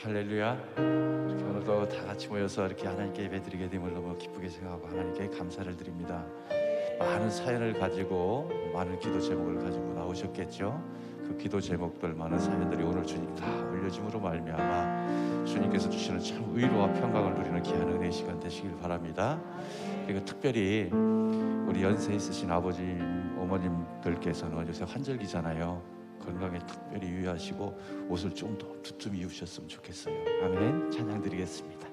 할렐루야. 이렇게 오늘도 다 같이 모여서 이렇게 하나님께 예배드리게 됨을 너무 기쁘게 생각하고 하나님께 감사를 드립니다. 많은 사연을 가지고 많은 기도 제목을 가지고 나오셨겠죠. 그 기도 제목들 많은 사연들이 오늘 주님 다 올려짐으로 말미암아 주님께서 주시는 참 의로와 평강을 누리는 귀한 은혜의 시간 되시길 바랍니다. 그리고 특별히 우리 연세 있으신 아버지 어머님들께서는 요새 환절기잖아요. 건강에 특별히 유의하시고 옷을 좀 더 두툼히 입으셨으면 좋겠어요. 아멘. 찬양 드리겠습니다.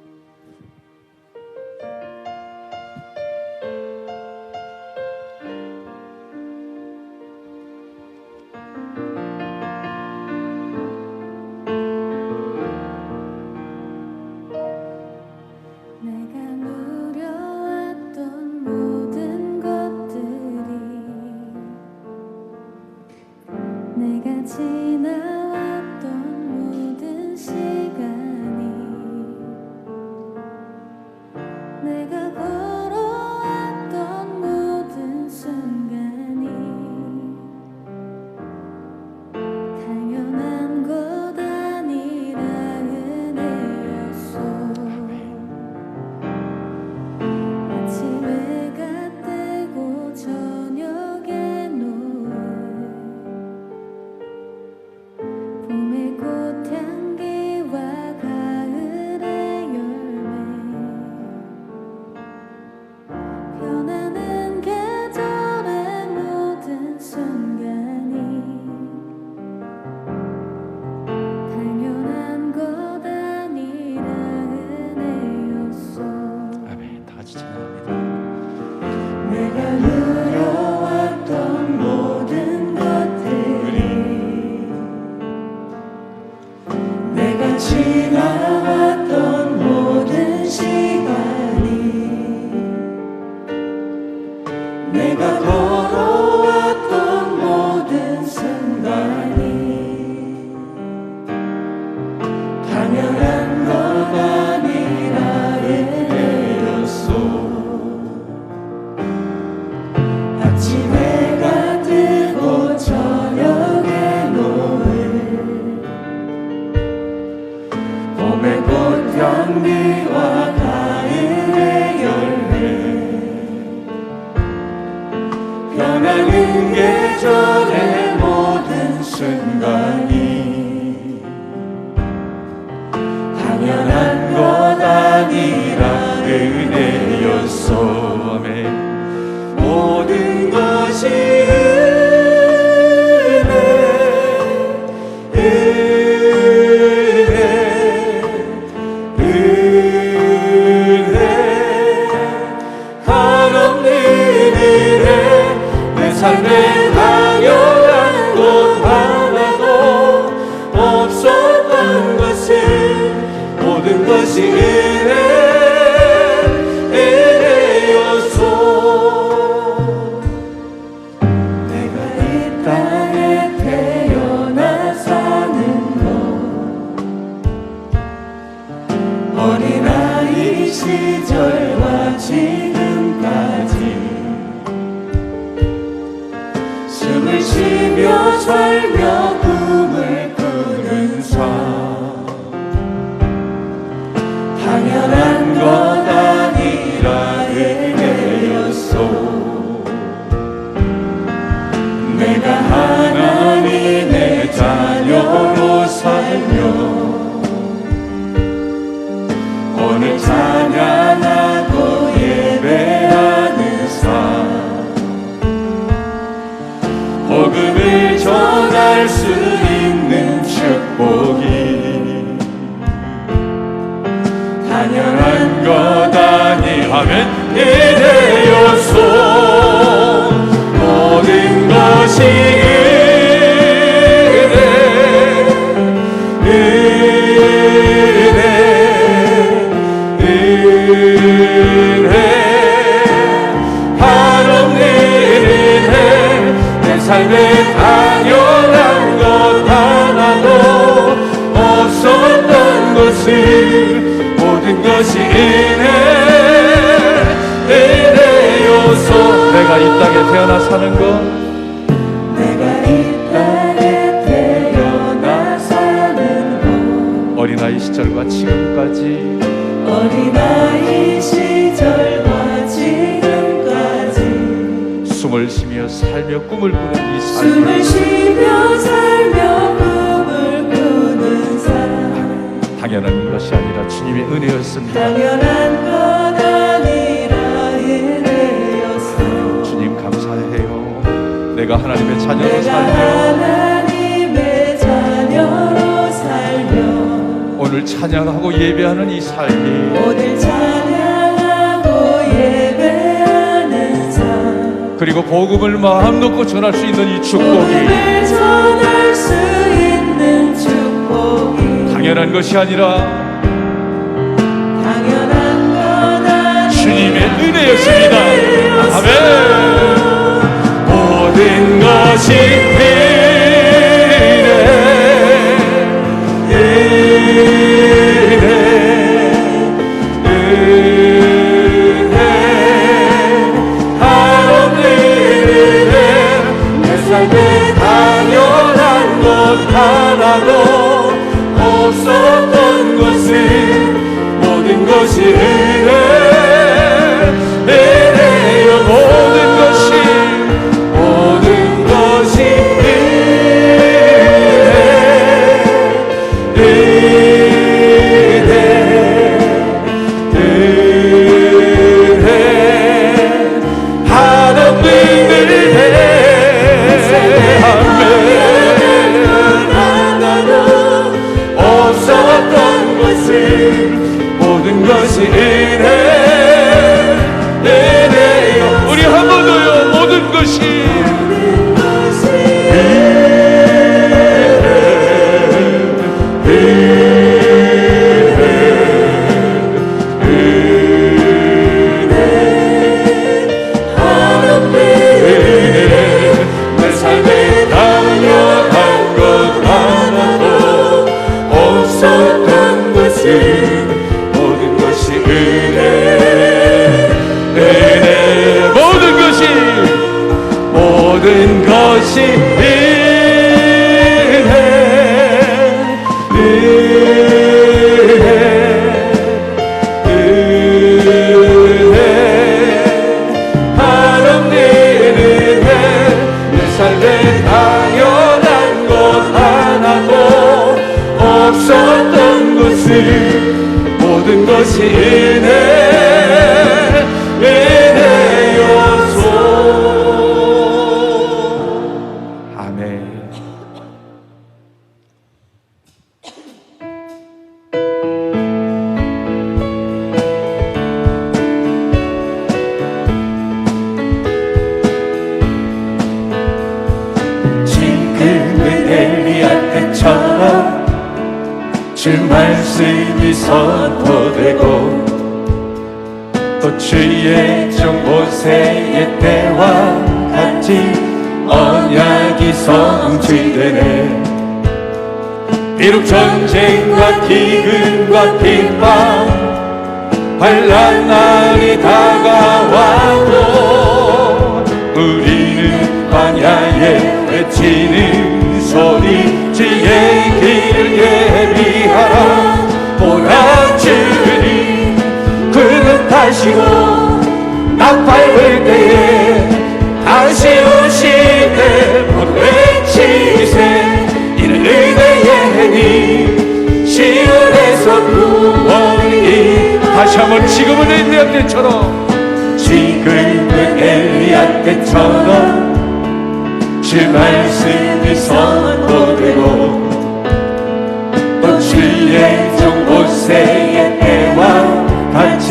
변하는 계절의 모든 순간이 당연한 것 아니라 은혜였소. 아멘. 모든 것이 삶에 당연한 것 하나도 없었던 것을 모든 것이 은혜였소. 내가 이 땅에 태어나 사는 것 어린아이 시절과 지금까지 숨을 쉬며 살며 꿈을 꾸는 삶 당연한 것 아니라 은혜였소. 내가 하나님의 자녀로 살며 오늘 찬양하고 예배하는 삶 복음을 전할 수 있는 축복이 당연한 것 아니 아멘 은혜였소. 모든 것이 삶에 당연한 것 하나도 없었던 것을 모든 것이 은혜였소. 내가 이 땅에 태어나 사는 것 내가 이 땅에 태어나 사는 것 어린아이 시절 꿈을 꾸는 이 숨을 삶, 쉬며 살며 꿈을 꾸는 삶 당연한 것이 아니라 주님의 은혜였습니다. 당연한 것 아니라 은혜였어요. 주님 감사해요. 내가 하나님의 자녀로 내가 살며 하나님의 자녀로 살며 오늘 찬양하고 예배하는 이 삶이 오늘 찬양하고 예배하는 삶 그리고 복음을 마음 놓고 전할 수 있는 이 축복이 복음을 전할 수 있는 축복이 당연한 것이 아니라 당연한 것 아니라 주님의 은혜였습니다. 아멘. 모든 것이 당연한 것 하나도 없었던 것은 모든 것이 은혜요. 모든 것이 모든 것이 은혜요. 우리 한 번 더요. 모든 것이 내 삶에 당연한 것 하나도 없었던 것은 모든 것이 은혜. 모든 것이 한없는 은혜. 내 삶에 당연한 것 하나도 없었던 것은 모든 것이 은혜였소. 아멘. 지금은 엘리야 때처럼 주 말씀이 선포되고 또 주의 종 모세의 때와 같이 언약이 성취되네. 비록 전쟁과 기근과 핍박 환난 날이 다가와도 우리는 광야에 외치는 소리 주의 길을 예비하라. 오라 주님 구름 타시고 나팔 불 때에 다시 오시네. 모두 외치세 이는 은혜의 해니 시온에서 구원이. 다시 한번 지금은 엘리야 때처럼 지금은 엘리야 때처럼 주 말씀이 선포되고 또 주의 종 모세의 때와 같이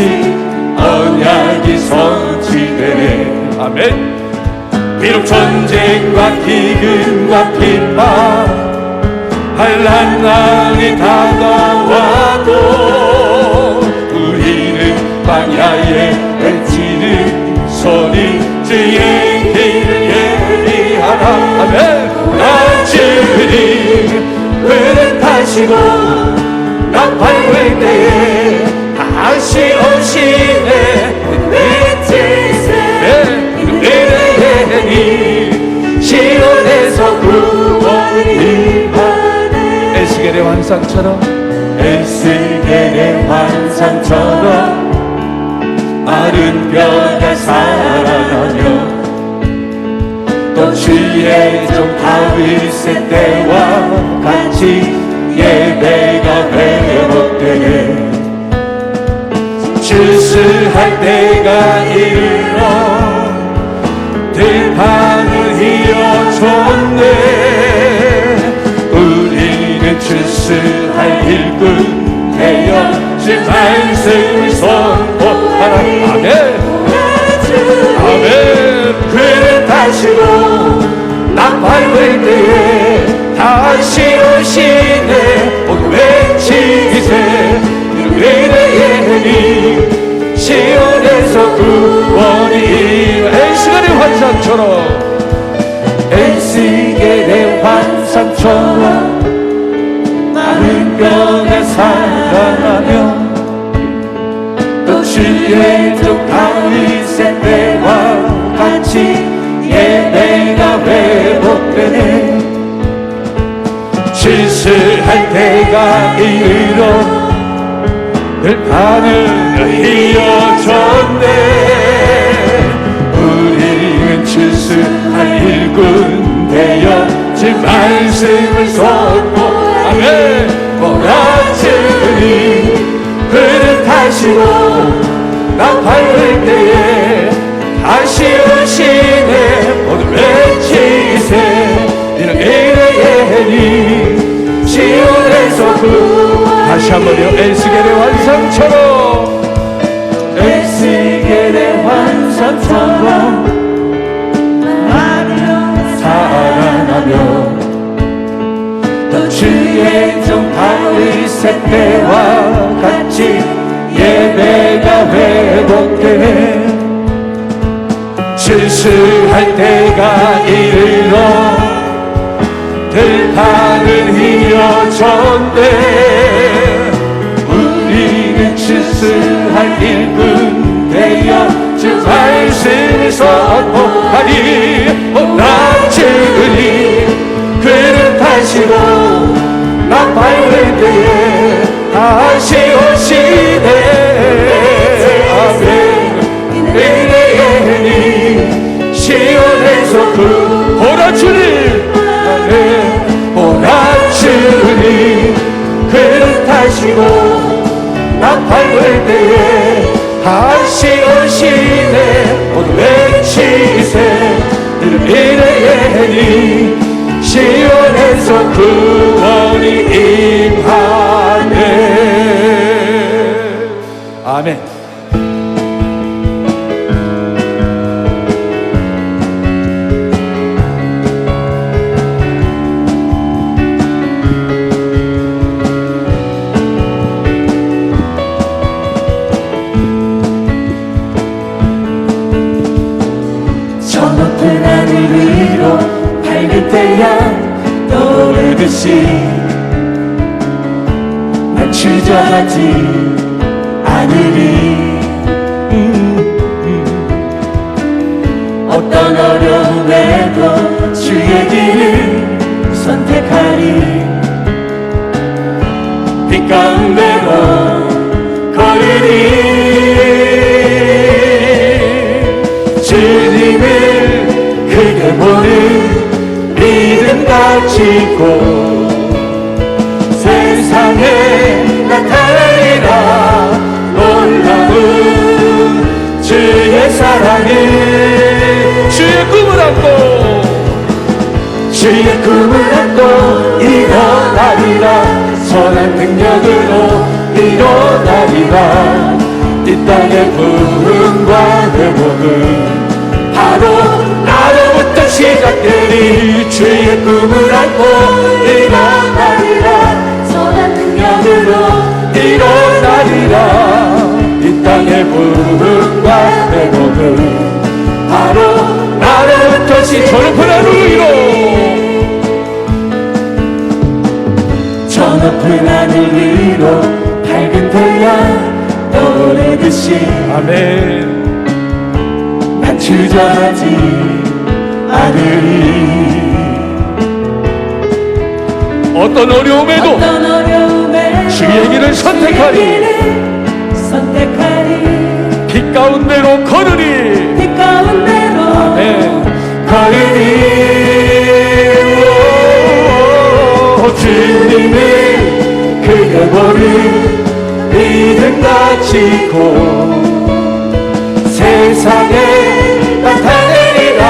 언약이 성취되네. 아멘. 비록 전쟁과 기근과 핍박 환난 날이 다가와도 우리는 광야에 외치는 소리 주의 길을 예비하라. 아멘. 나 주님 구름 타시고 나팔 불 때에 다시 오시네. 외치세 은혜의 시온에서 구원이 하네. 에스겔의 환상처럼 에스겔의 환상처럼 마른 뼈가 살아나며 또 주의 종 다윗의 때와 같이 예배가 회복되네. 출세할 때가 이르러 들판을 휘어줬네. 우리는 출세할 일꾼 되어 주 말씀을 선포하라. 아멘 아멘. 그를 타시고 나팔을 때에 다시 오시네. 모두 외치세. 그의 시온에서 구원이 엔시간의 환상처럼 엔시간의 환상처럼 많은 병에 살아나며 또 주의 종 다윗의 때와 같이 예배가 회복되네. 출세할 때가 이르러 들판을 휘어졌네. 우리는 출세할 일꾼 되어 주 말씀을 선포하네. 몰아주니 그를 타시고 나팔을 때에 다시 오시네. 모두 외치세. 이는 이르예니 시온에서 다시 한번요. 엔시겔의 환상처럼 엔시겔의 환상처럼 살아나며 또 주의 종 다윗의 때와 같이 예배가 회복되네. 출세할 때가 이르러 들판을 휘어졌네. 우리는 출세할 일꾼 되어 주 말씀을 선포하니 나주니 그를 타시고 나팔을 때에 다시 오시네. 아멘. 이래니 시온에서 보라 주님. 아멘. 보라 주님 그를 타시고 나팔을 때에 다시 오시네. 모두 외치세. 이름 이래니 시온에서 구원이 임하네. 아멘. 난 주저하지 않으리. 어떤 어려움에도 주의 길을 선택하리. 빛 가운데로 걸으리. 주님을 크게 보는 믿음 가지고 세상에 나타내리라. 놀라운 주의 사랑을 주의 꿈을 안고 주의 꿈을 안고 일어나리라. 선한 능력으로 일어나리라. 이 땅의 부흥과 회복은 바로 나로부터 시작되리. 주의 꿈을 안고 일어나리라. 선한 능력으로 일어나리라. 이 땅의 부흥과 회복은 바로 나로부터 저 높은 하늘 위로 저 높은 하늘 위로 밝은 태양 떠오르듯이. 아멘. 난 주저하지 않으리. 어떤 어려움에도 주의 길을 선택하리. 빛 가운데로 걸으리. 아멘. 걸으리. 보는 믿음 가지고 세상에 나타내리라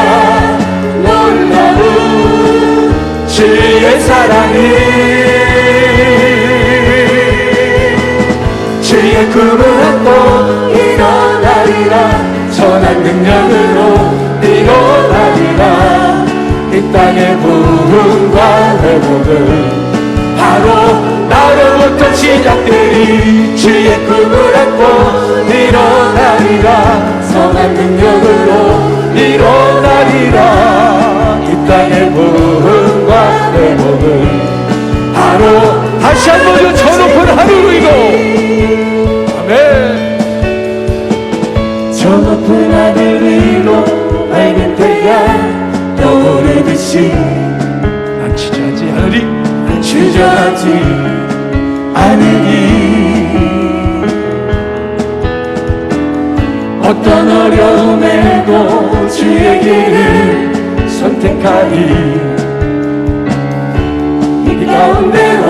놀라운 주의 사랑을 주의 꿈을 안고 일어나리라 선한 능력으로 일어나리라 이 땅의 부흥과 회복을 바로 나로부터 시작되리 주의 꿈을 안고 일어나리라 선한 능력으로 일어나리라 이 땅의 부흥과 회복을 바로 다시 한번 저 높은 하늘이고 아멘 저 높은 하늘 위로 밝은 태양 떠오르듯이 난 주저하지 않으리 주저하지 않으니 어떤 어려움에도 주의 길을 선택하니 이 가운데로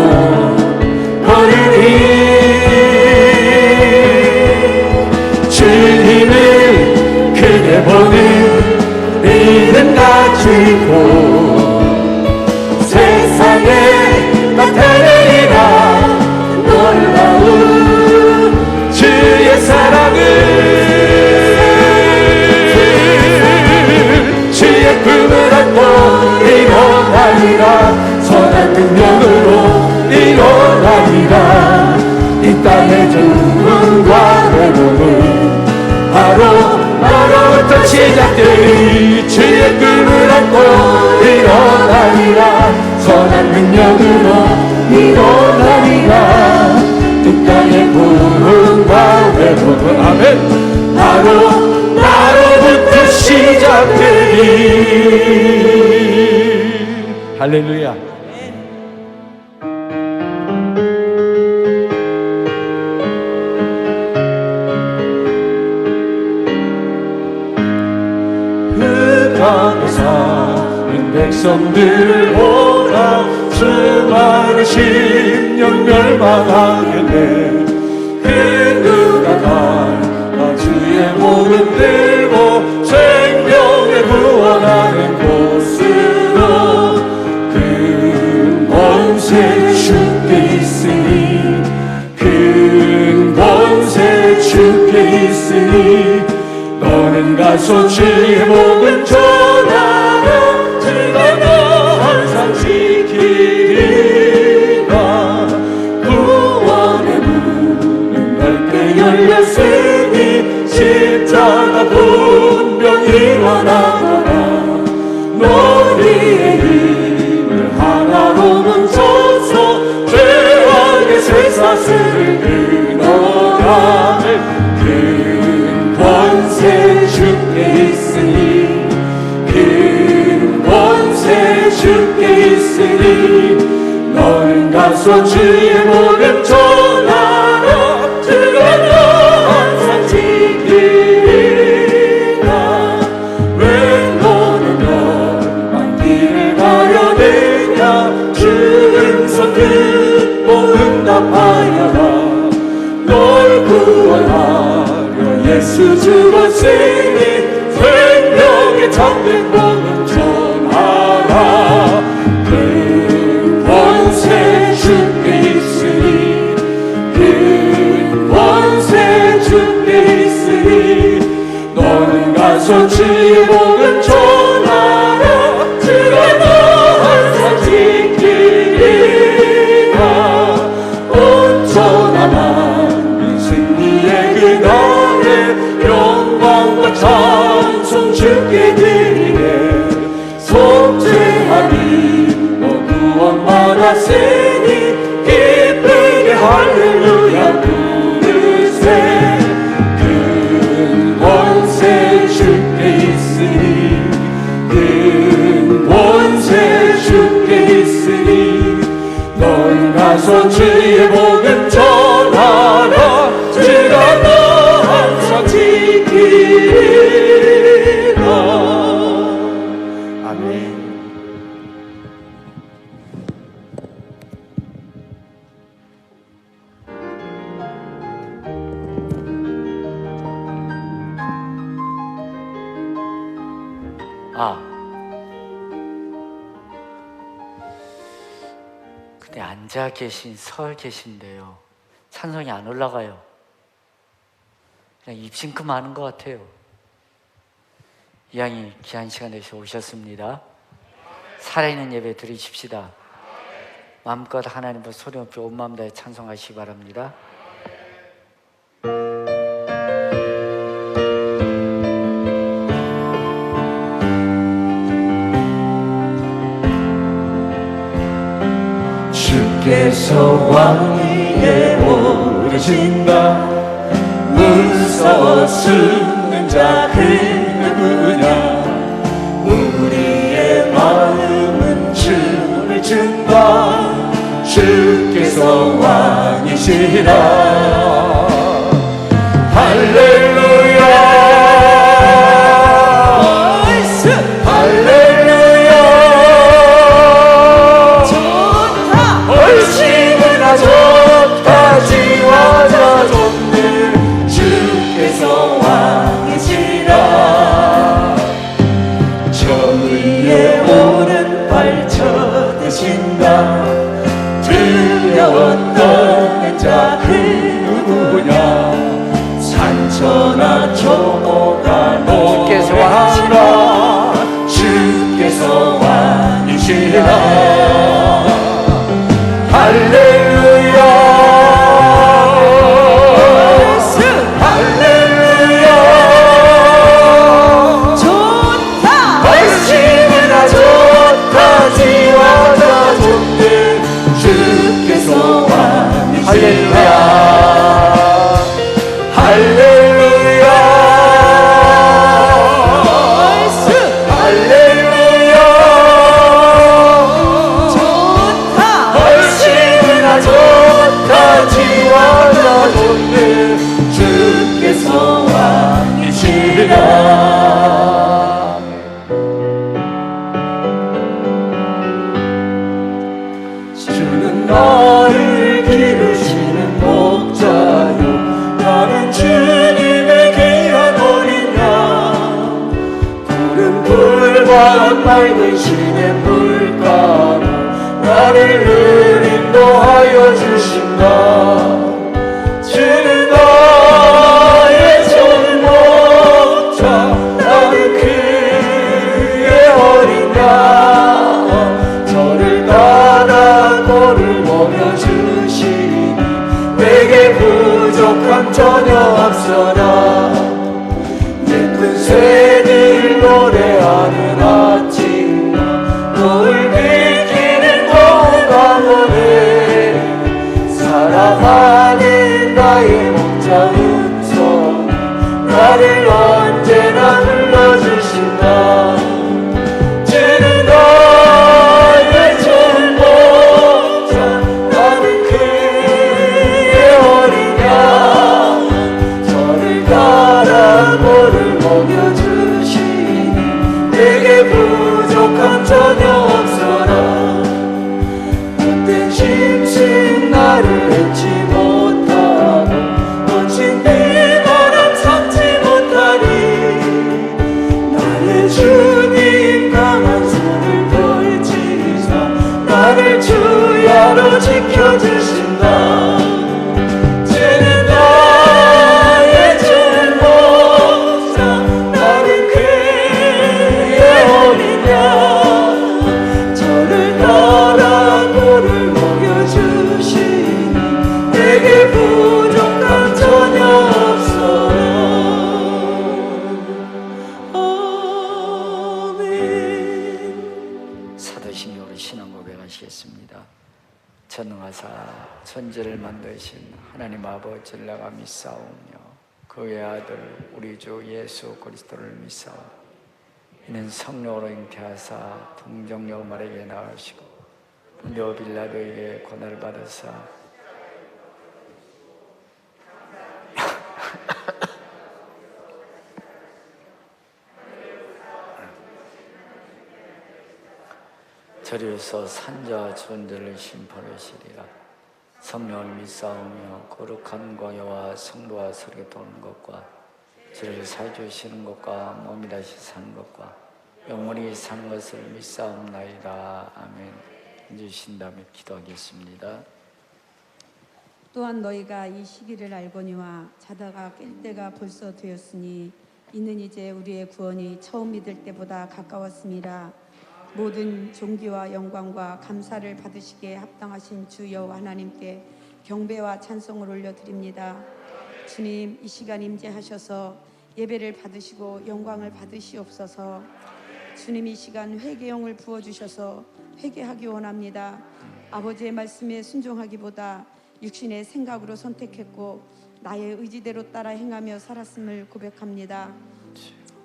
걸으니 주님을 크게 보는 믿음 가지고 세상에 나타내리라 놀라운 주의 사랑을 주의 꿈을 안고 일어나리라 선한 능력으로 일어나리라 이 땅의 부흥과 회복을 바로부터 시작되리 주의 꿈을 안고 일어나리라 선한 능력으로 일어나리라 이 땅의 부흥과 회복은 아멘 바로 나로부터 시작되리 할렐루야 땅에 사는 백성들을 보라 수많은 심령 멸망하겠네 그 누가 다 주의 목을 들고 생명에 구원하는 곳으로 큰 권세 주께 있으니 큰 권세 주께 있으니 너는 가서 주의 복을 전하며 주가 너 항상 지키리라 구원의 문은 넓게 열렸으니 십자가 분명 일어나거라 너희의 힘을 하나로 뭉쳐서 죄악의 쇠사슬을 끊어라 권세 주께 있으니 큰 권세 주께 있으니 너는 가서 주의 복음 전하라 주가 너 항상 지키리라 왜 너는 멸망 길을 가려느냐 주는 손 듣고 응답하여라 널 구원하라 예수 죽었으니 생명의 참된 복음 전하라 큰 권세 주께 있으니 큰 권세 주께 있으니 너는 가서 주의 복음 전하라 주가 너 항상 지키리라 온전한 만민 승리의 그날에 영광과 찬송 주께 드리네 속죄하니 너 구원받았으니 기쁘게 할렐루야 부르세 큰 권세 주께 있으니 큰 권세 주께 있으니 너는 가서 주의 복음 전하라 주가 너 항상 지키리라 아멘. 근데 앉아 계신, 서 계신데요, 찬송이 안 올라가요. 그냥 입싱큼 하는 것 같아요. 이왕이 귀한 시간에 오셨습니다. 살아있는 예배 드리십시다. 마음껏 하나님을 소리 높이 온 마음 다해 찬송하시기 바랍니다. 주께서 왕 위에 오르신다. 무서워 숨는 자 그 누구냐. 우리의 마음은 춤을 춘다. 주께서 왕이시라. 할렐루야 할렐루야. 좋다 얼씨구나 좋다. 지와자 좋네. 주께서 왕이시라. 저 위에 오른발 쳐드신다. 두려웠던 자 그 누구냐. 산천하 초모가 주께서 노래하라. 주께서 왕이시라. 할렐루야 할렐루야. 좋다 얼씨구나 좋다. 지와자 좋네. 주께서 왕이시라. 할렐루야 할렐루야. 좋다 얼씨구나 좋다. 지와자 좋네. 주께서 왕이시라. 주는 나를 기르시는 목자요. 나는 주님의 귀한 어린 양. 푸른 풀과 맑은 시냇물가로 나를 늘 인도하여 주신다. 주는 나의 좋은 목자. 나는 그의 어린 양. 저를 따라 꼴을 먹여주시니 내게 부족함 전혀 없어라. 예쁜 새들 노래하는 아침과 노을 비키는 고운 밤에 사랑하는 나의 목자 음성 나를 언제나 불러주신다. 주는 나의 좋은 목자. 나는 그의 어린 양. 저를 따라 꼴을 먹여주시니 내게 부족함 전혀 없어라. 못된 심승 나를 잊지 못하고 거친 비바람 참지 못하니 나의 주님 강한 손을 펼치사 나를 주야로 지켜주신다. 주는 나의 좋은 목자. 나는 그의 어린 양. 저를 따라 꼴을 먹여주시니 내게 부족함 전혀 없어라. 아멘. 사도신이 우리 신앙 고백하시겠습니다. 전능하사 천지를 만드신 하나님 아버지를 내가 믿사오며 그의 아들 우리 주 예수 그리스도를 믿사오며 이는 성령으로 잉태하사 동정녀 마리아에게 낳으시고 본디오 빌라도에게 고난을 받으사 저리로서 산자와 존재를 심판하시리라. 성령을 믿사오며 거룩한 광야와 성도와 서로 도는 것과 저를 살주시는 것과 몸이 다시 사는 것과 영원히 사는 것을 믿사옵나이다. 아멘. 주신 다음에 기도하겠습니다. 또한 너희가 이 시기를 알거니와 자다가 깰 때가 벌써 되었으니 이는 이제 우리의 구원이 처음 믿을 때보다 가까웠음이라. 모든 존귀와 영광과 감사를 받으시기에 합당하신 주 여호와 하나님께 경배와 찬송을 올려드립니다. 주님, 이 시간 임재하셔서 예배를 받으시고 영광을 받으시옵소서. 주님, 이 시간 회개용을 부어주셔서 회개하기 원합니다. 아버지의 말씀에 순종하기보다 육신의 생각으로 선택했고 나의 의지대로 따라 행하며 살았음을 고백합니다.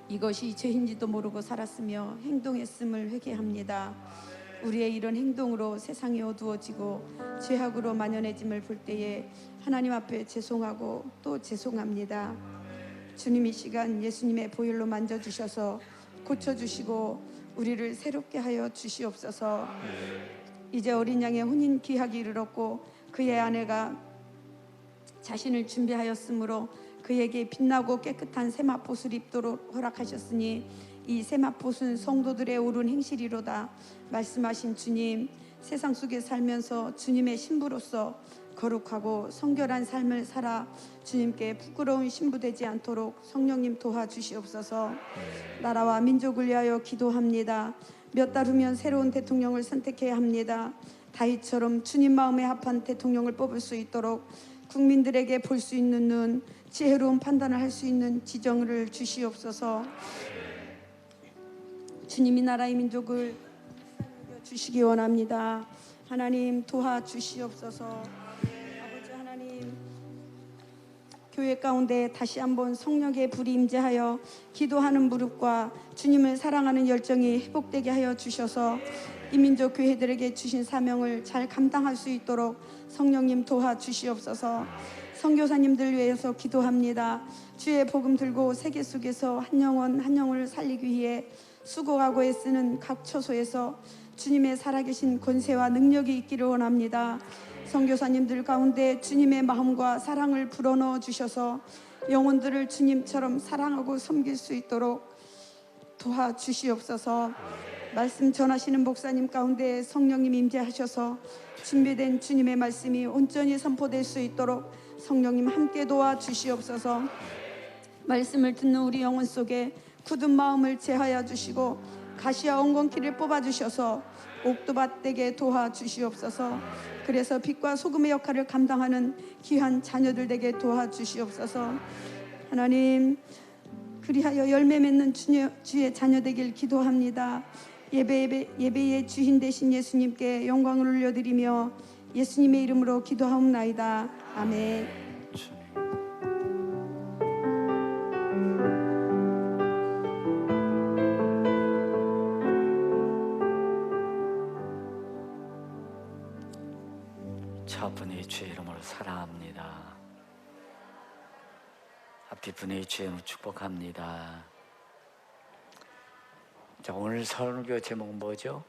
이것이 죄인지도 모르고 살았으며 행동했음을 회개합니다. 우리의 이런 행동으로 세상이 어두워지고 죄악으로 만연해짐을 볼 때에 하나님 앞에 죄송하고 또 죄송합니다. 주님, 이 시간 예수님의 보혈로 만져주셔서 고쳐주시고 우리를 새롭게 하여 주시옵소서. 이제 어린 양의 혼인 기약이 이르렀고 그의 아내가 자신을 준비하였으므로 그에게 빛나고 깨끗한 세마포를 입도록 허락하셨으니 이 세마포는 성도들의 옳은 행실이로다. 말씀하신 주님, 세상 속에 살면서 주님의 신부로서 거룩하고 성결한 삶을 살아 주님께 부끄러운 신부되지 않도록 성령님 도와주시옵소서. 나라와 민족을 위하여 기도합니다. 몇 달 후면 새로운 대통령을 선택해야 합니다. 다윗처럼 주님 마음에 합한 대통령을 뽑을 수 있도록 국민들에게 볼 수 있는 눈, 지혜로운 판단을 할 수 있는 지정을 주시옵소서. 주님이 나라의 민족을 주시기 원합니다. 하나님 도와주시옵소서. 아버지 하나님, 교회 가운데 다시 한번 성령의 불이 임재하여 기도하는 무릎과 주님을 사랑하는 열정이 회복되게 하여 주셔서 이 민족 교회들에게 주신 사명을 잘 감당할 수 있도록 성령님 도와주시옵소서. 선교사님들 위해서 기도합니다. 주의 복음 들고 세계 속에서 한 영혼 한 영혼을 살리기 위해 수고하고 애쓰는 각 처소에서 주님의 살아계신 권세와 능력이 있기를 원합니다. 선교사님들 가운데 주님의 마음과 사랑을 불어넣어 주셔서 영혼들을 주님처럼 사랑하고 섬길 수 있도록 도와주시옵소서. 말씀 전하시는 목사님 가운데 성령님 임재하셔서 준비된 주님의 말씀이 온전히 선포될 수 있도록 성령님 함께 도와주시옵소서. 말씀을 듣는 우리 영혼 속에 굳은 마음을 제하여 주시고 가시와 엉겅퀴를 뽑아주셔서 옥도밭되게 도와주시옵소서. 그래서 빛과 소금의 역할을 감당하는 귀한 자녀들 되게 도와주시옵소서. 하나님, 그리하여 열매 맺는 주의 자녀 되길 기도합니다. 예배의 주인 되신 예수님께 영광을 올려드리며 예수님의 이름으로 기도하옵나이다. 아멘. 차분히 주의 이름으로 사랑합니다. 앞뒤 분의 주의 이름으로 축복합니다. 자, 오늘 설교 제목은 뭐죠?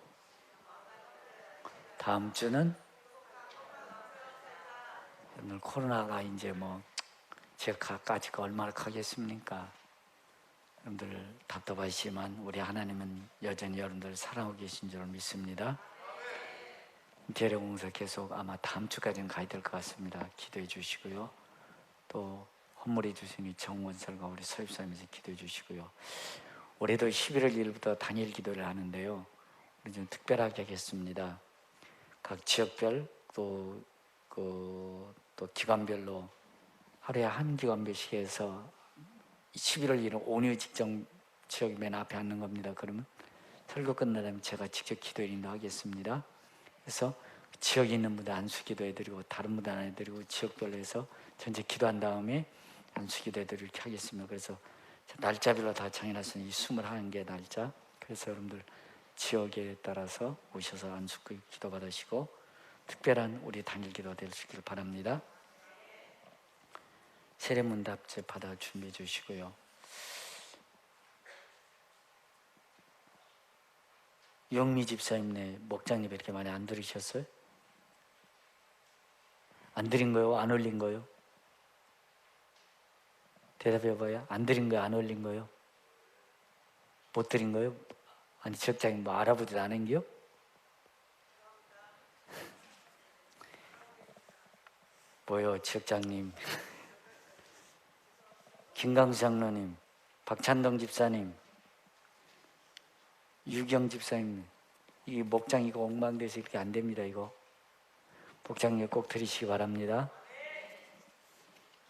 다음 주는 오늘 코로나가 이제 뭐 제가까지가 얼마나 가겠습니까? 여러분들 답답하시지만 우리 하나님은 여전히 여러분들 사랑하고 계신 줄 믿습니다. 대례공사 계속 아마 다음 주까지는 가야 될 것 같습니다. 기도해 주시고요. 또 헌물해 주신 정원설과 우리 서입사님께서 기도해 주시고요. 올해도 11월 1일부터 단일 기도를 하는데요. 우리 좀 특별하게 하겠습니다. 각 지역별 또 기관별로 하루에 한 기관별씩 해서 11월 1일 온유 직정 지역 맨 앞에 앉는 겁니다. 그러면 설교 끝나면 제가 직접 기도 인도하겠습니다. 그래서 지역에 있는 분들 안수 기도해드리고 다른 분들 안 해드리고 지역별로 해서 전체 기도한 다음에 안수 기도해드리고 이렇게 하겠습니다. 그래서 날짜별로 다 정해놨으니 이 21개 날짜. 그래서 여러분들 지역에 따라서 오셔서 안수 기도 받으시고 특별한 우리 단일 기도 되시길 바랍니다. 세례문답제 받아 준비해 주시고요. 영미 집사님네 목장님 이렇게 많이 안 들으셨어요? 안 드린 거요? 안 올린 거요? 대답해봐요. 안 드린 거요? 안 올린 거요? 못 드린 거요? 아니 적장님 뭐 알아보지도 않은 게요? 뭐요, 지역장님, 김강수 장로님, 박찬동 집사님, 유경 집사님, 이 목장 이거 엉망돼서 이렇게 안 됩니다. 이거 목장님 꼭 들으시기 바랍니다.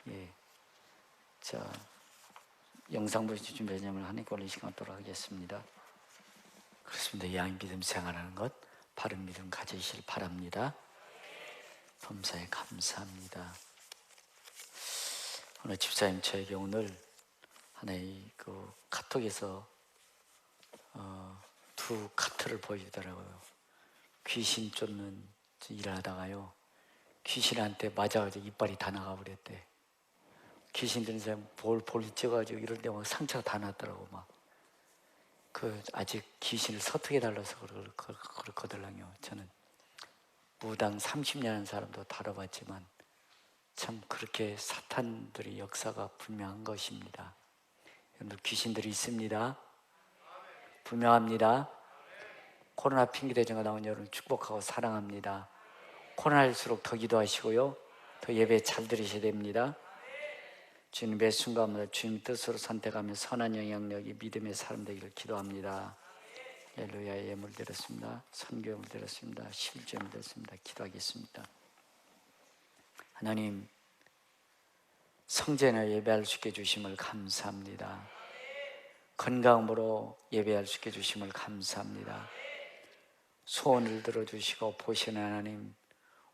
예, 자 영상 보시죠. 준비하자면 하나님께 올린 시간 갖도록 하겠습니다. 그렇습니다. 양 믿음 생활하는 것, 바른 믿음 가지시길 바랍니다. 범사에 감사합니다. 오늘 집사님 저에게 오늘 하나의 그 카톡에서 두 카트를 보여주더라고요. 귀신 쫓는 일을 하다가요, 귀신한테 맞아가지고 이빨이 다 나가버렸대. 귀신 드는 사람 볼 찢어가지고 이럴 때 막 상처가 다 났더라고. 막 그 아직 귀신을 서투게 달라서 그렇거든요. 저는 무당 30년 한 사람도 다뤄봤지만 참 그렇게 사탄들의 역사가 분명한 것입니다. 여러분들 귀신들이 있습니다. 분명합니다. 코로나 핑계대전가 나온 여러분 축복하고 사랑합니다. 코로나일수록 더 기도하시고요, 더 예배 잘 들으셔야 됩니다. 주님 매 순간마다 주님 뜻으로 선택하며 선한 영향력이 믿음의 사람 되기를 기도합니다. 할렐루야. 예물 드렸습니다. 선교물 드렸습니다. 11조물 드렸습니다. 기도하겠습니다. 하나님, 성전에 예배할 수 있게 주심을 감사합니다. 건강으로 예배할 수 있게 주심을 감사합니다. 소원을 들어주시고 보시는 하나님,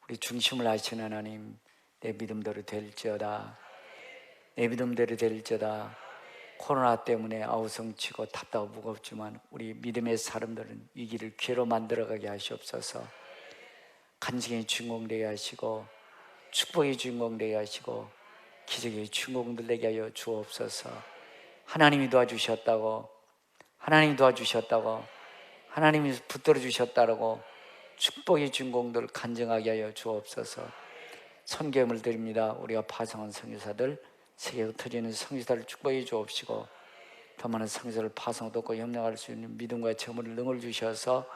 우리 중심을 아시는 하나님, 내 믿음대로 될지어다. 내 믿음대로 될지어다. 코로나 때문에 아우성치고 답답하고 무겁지만 우리 믿음의 사람들은 이 길을 기회로 만들어가게 하시옵소서. 간증의 주인공 되게 하시고 축복의 주인공 되게 하시고 기적의 주인공들 되게 하여 주옵소서. 하나님이 도와주셨다고, 하나님이 도와주셨다고, 하나님이 붙들어 주셨다고 축복의 주인공들 간증하게 하여 주옵소서. 선교함을 드립니다. 우리가 파송한 선교사들, 세계에 흩어지는 선교사를 축복해 주옵시고 더 많은 선교사를 파송하고 협력할 수 있는 믿음과 체험을 능을 주셔서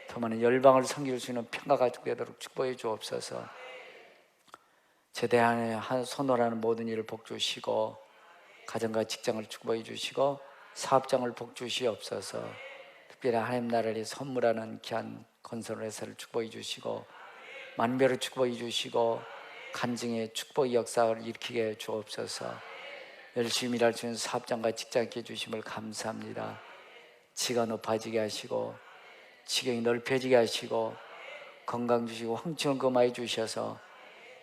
더 많은 열방을 섬길 수 있는 평가가 되도록 축복해 주옵소서. 제대한 선호라는 모든 일을 복 주시고 가정과 직장을 축복해 주시고 사업장을 복 주시옵소서. 특별히 하나님 나라를 선물하는 귀한 건설 회사를 축복해 주시고 만별을 축복해 주시고 간증의 축복의 역사를 일으키게 해 주옵소서. 열심히 일할 수 있는 사업장과 직장께 주심을 감사합니다. 지가 높아지게 하시고 지경이 넓혀지게 하시고 건강 주시고 황증을 금하여 주셔서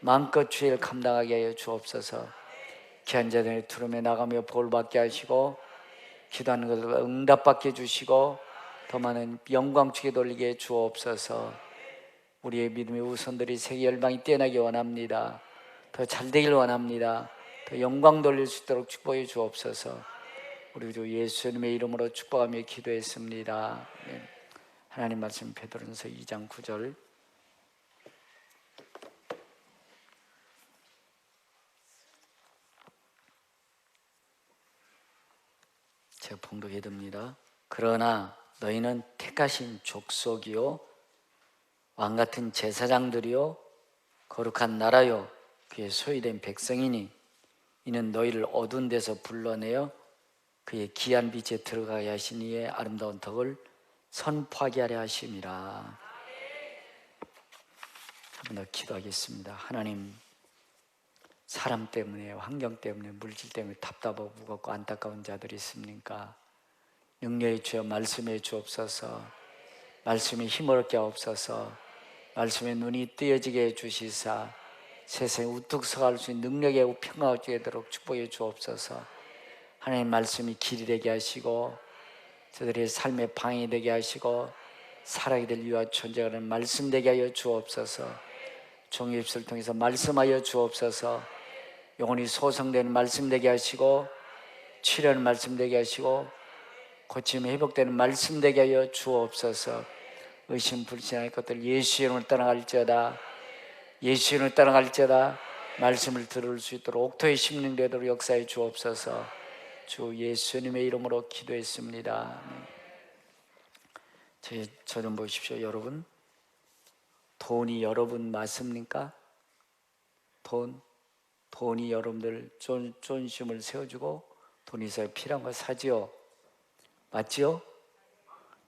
마음껏 주의를 감당하게 하여 주옵소서. 귀한 자들의 두름에 나가며 복받게 하시고 기도하는 것을 응답받게 해주시고 더 많은 영광 주게 돌리게 해 주옵소서. 우리의 믿음의 우선들이 세계 열방이 뛰어나기 원합니다. 더 잘되길 원합니다. 더 영광 돌릴 수 있도록 축복해 주옵소서. 우리 주 예수님의 이름으로 축복하며 기도했습니다. 네. 하나님 말씀 베드로전서 2장 9절. 제가 봉독해 듭니다. 그러나 너희는 택하신 족속이요 왕같은 제사장들이요 거룩한 나라요 그의 소유된 백성이니 이는 너희를 어두운 데서 불러내어 그의 귀한 빛에 들어가게 하신 이의 아름다운 덕을 선포하게 하려 하심이라. 한번 더 기도하겠습니다. 하나님, 사람 때문에, 환경 때문에, 물질 때문에 답답하고 무겁고 안타까운 자들이 있습니까? 능력의 주여 말씀해 주옵소서. 말씀에 힘을 얻게 하옵소서. 말씀에 눈이 뜨여지게 해주시사 세상에 우뚝 서갈 수 있는 능력의 평화가 되도록 축복해 주옵소서. 하나님 말씀이 길이 되게 하시고 저들의 삶의 방이 되게 하시고 살아야 될 이유와 존재가 되는 말씀 되게 하여 주옵소서. 종의 입술을 통해서 말씀하여 주옵소서. 영혼이 소성되는 말씀 되게 하시고 치료하는 말씀 되게 하시고 고침이 회복되는 말씀 되게 하여 주옵소서. 의심불신할 것들 예수 이름을 떠나갈지어다. 예수 이름을 떠나갈지어다. 말씀을 들을 수 있도록 옥토에 심령되도록 역사해 주옵소서. 주 예수님의 이름으로 기도했습니다. 저 좀 보십시오. 여러분, 돈이 여러분 맞습니까? 돈이 여러분들 존심을 세워주고 돈이 있어야 필요한 거 사지요. 맞지요?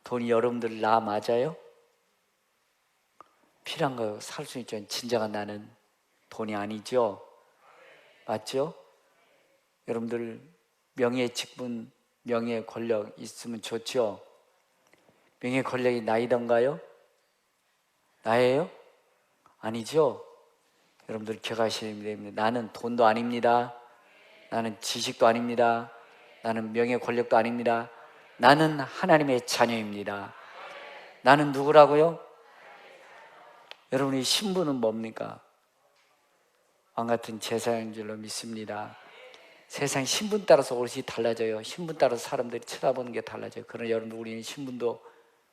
돈이 여러분들 나 맞아요? 필요한 거 살 수 있죠. 진정한 나는 돈이 아니죠. 맞죠? 여러분들 명예, 직분, 명예, 권력 있으면 좋죠. 명예, 권력이 나이던가요? 나예요? 아니죠. 여러분들 기억하셔야 됩니다. 나는 돈도 아닙니다. 나는 지식도 아닙니다. 나는 명예, 권력도 아닙니다. 나는 하나님의 자녀입니다. 나는 누구라고요? 여러분의 신분은 뭡니까? 왕같은 제사장인 줄로 믿습니다. 세상 신분 따라서 옷이 달라져요. 신분 따라서 사람들이 쳐다보는 게 달라져요. 그러나 여러분, 우리는 신분도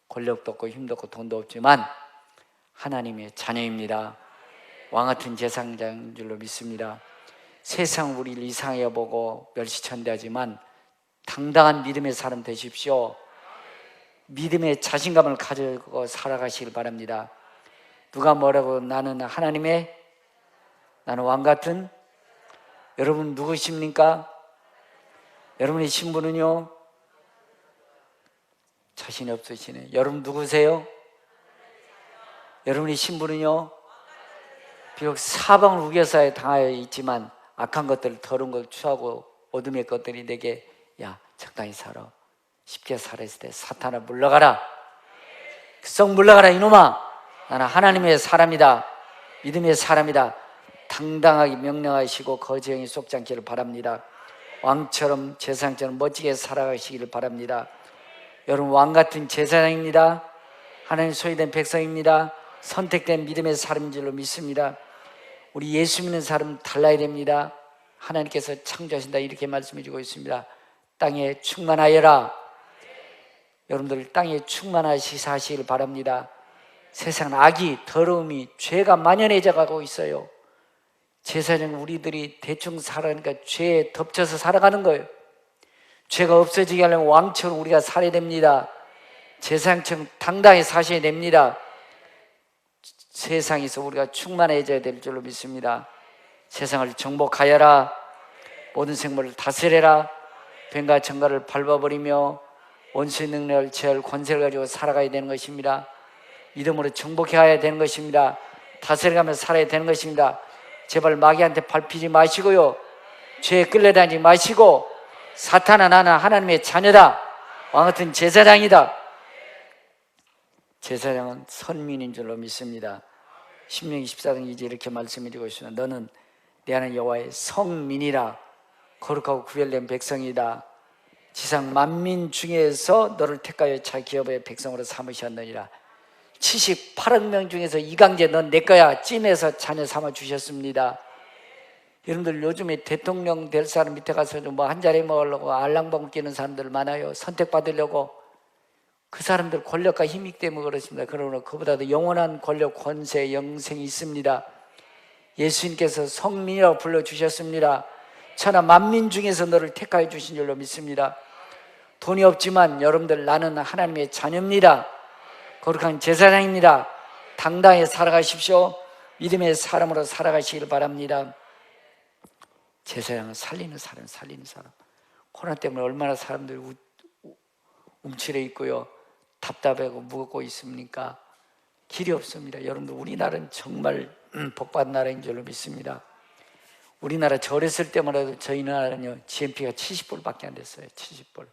권력도 없고 힘도 없고 돈도 없지만 하나님의 자녀입니다. 왕같은 제사장인 줄로 믿습니다. 세상 우리를 이상하게 보고 멸시천대하지만 당당한 믿음의 사람 되십시오. 믿음의 자신감을 가지고 살아가시길 바랍니다. 누가 뭐라고 나는 왕같은, 여러분 누구십니까? 여러분의 신분은요? 자신이 없으시네. 여러분 누구세요? 여러분의 신분은요? 비록 사방을 우겨사에 당하여 있지만 악한 것들, 더러운 걸 취하고 어둠의 것들이 내게 야 적당히 살아, 쉽게 살았을 때 사탄아 물러가라, 썩 물러가라 이놈아, 나는 하나님의 사람이다, 믿음의 사람이다, 당당하게 명령하시고 거지 영이 속지 않기를 바랍니다. 왕처럼 제사장처럼 멋지게 살아가시기를 바랍니다. 여러분 왕같은 제사장입니다. 하나님 소유된 백성입니다. 선택된 믿음의 사람인 줄로 믿습니다. 우리 예수 믿는 사람은 달라야 됩니다. 하나님께서 창조하신다 이렇게 말씀해 주고 있습니다. 땅에 충만하여라. 여러분들 땅에 충만하시사 하시길 바랍니다. 세상 악이, 더러움이, 죄가 만연해져 가고 있어요. 제사장 우리들이 대충 살아가니까 죄에 덮쳐서 살아가는 거예요. 죄가 없어지게 하려면 왕처럼 우리가 살아야 됩니다. 제사장처럼 당당히 사셔야 됩니다. 세상에서 우리가 충만해져야 될 줄로 믿습니다. 세상을 정복하여라. 모든 생물을 다스려라. 뱀과 정갈을 밟아버리며 원수의 능력을 제할 권세를 가지고 살아가야 되는 것입니다. 믿음으로 정복해야 되는 것입니다. 다스려가며 살아야 되는 것입니다. 제발 마귀한테 밟히지 마시고요, 죄에 끌려다니지 마시고, 사탄아 나는 하나님의 자녀다, 왕같은 제사장이다. 제사장은 선민인 줄로 믿습니다. 신명기 14장 2절 이렇게 말씀해주고 있습니다. 너는 내 하나님 여호와의 성민이라, 거룩하고 구별된 백성이다. 지상 만민 중에서 너를 택하여 자기 기업의 백성으로 삼으셨느니라. 78억 명 중에서 이강재 넌 내 거야 찜해서 자녀 삼아 주셨습니다. 여러분들 요즘에 대통령 될 사람 밑에 가서 뭐 한 자리 먹으려고 알랑방 끼는 사람들 많아요. 선택받으려고. 그 사람들 권력과 힘이 때문에 그렇습니다. 그러나 그보다도 영원한 권력, 권세, 영생이 있습니다. 예수님께서 성민이라고 불러주셨습니다. 천하 만민 중에서 너를 택하여 주신 줄로 믿습니다. 돈이 없지만 여러분들 나는 하나님의 자녀입니다. 거룩한 제사장입니다. 당당히 살아가십시오. 믿음의 사람으로 살아가시길 바랍니다. 제사장은 살리는 사람. 코로나 때문에 얼마나 사람들이 움츠려 있고요, 답답하고 무겁고 있습니까? 길이 없습니다. 여러분들 우리나라는 정말 복받은 나라인 줄로 믿습니다. 우리나라 절했을 때만 해도 저희 나라는요 GNP가 70불밖에 안 됐어요. 70불이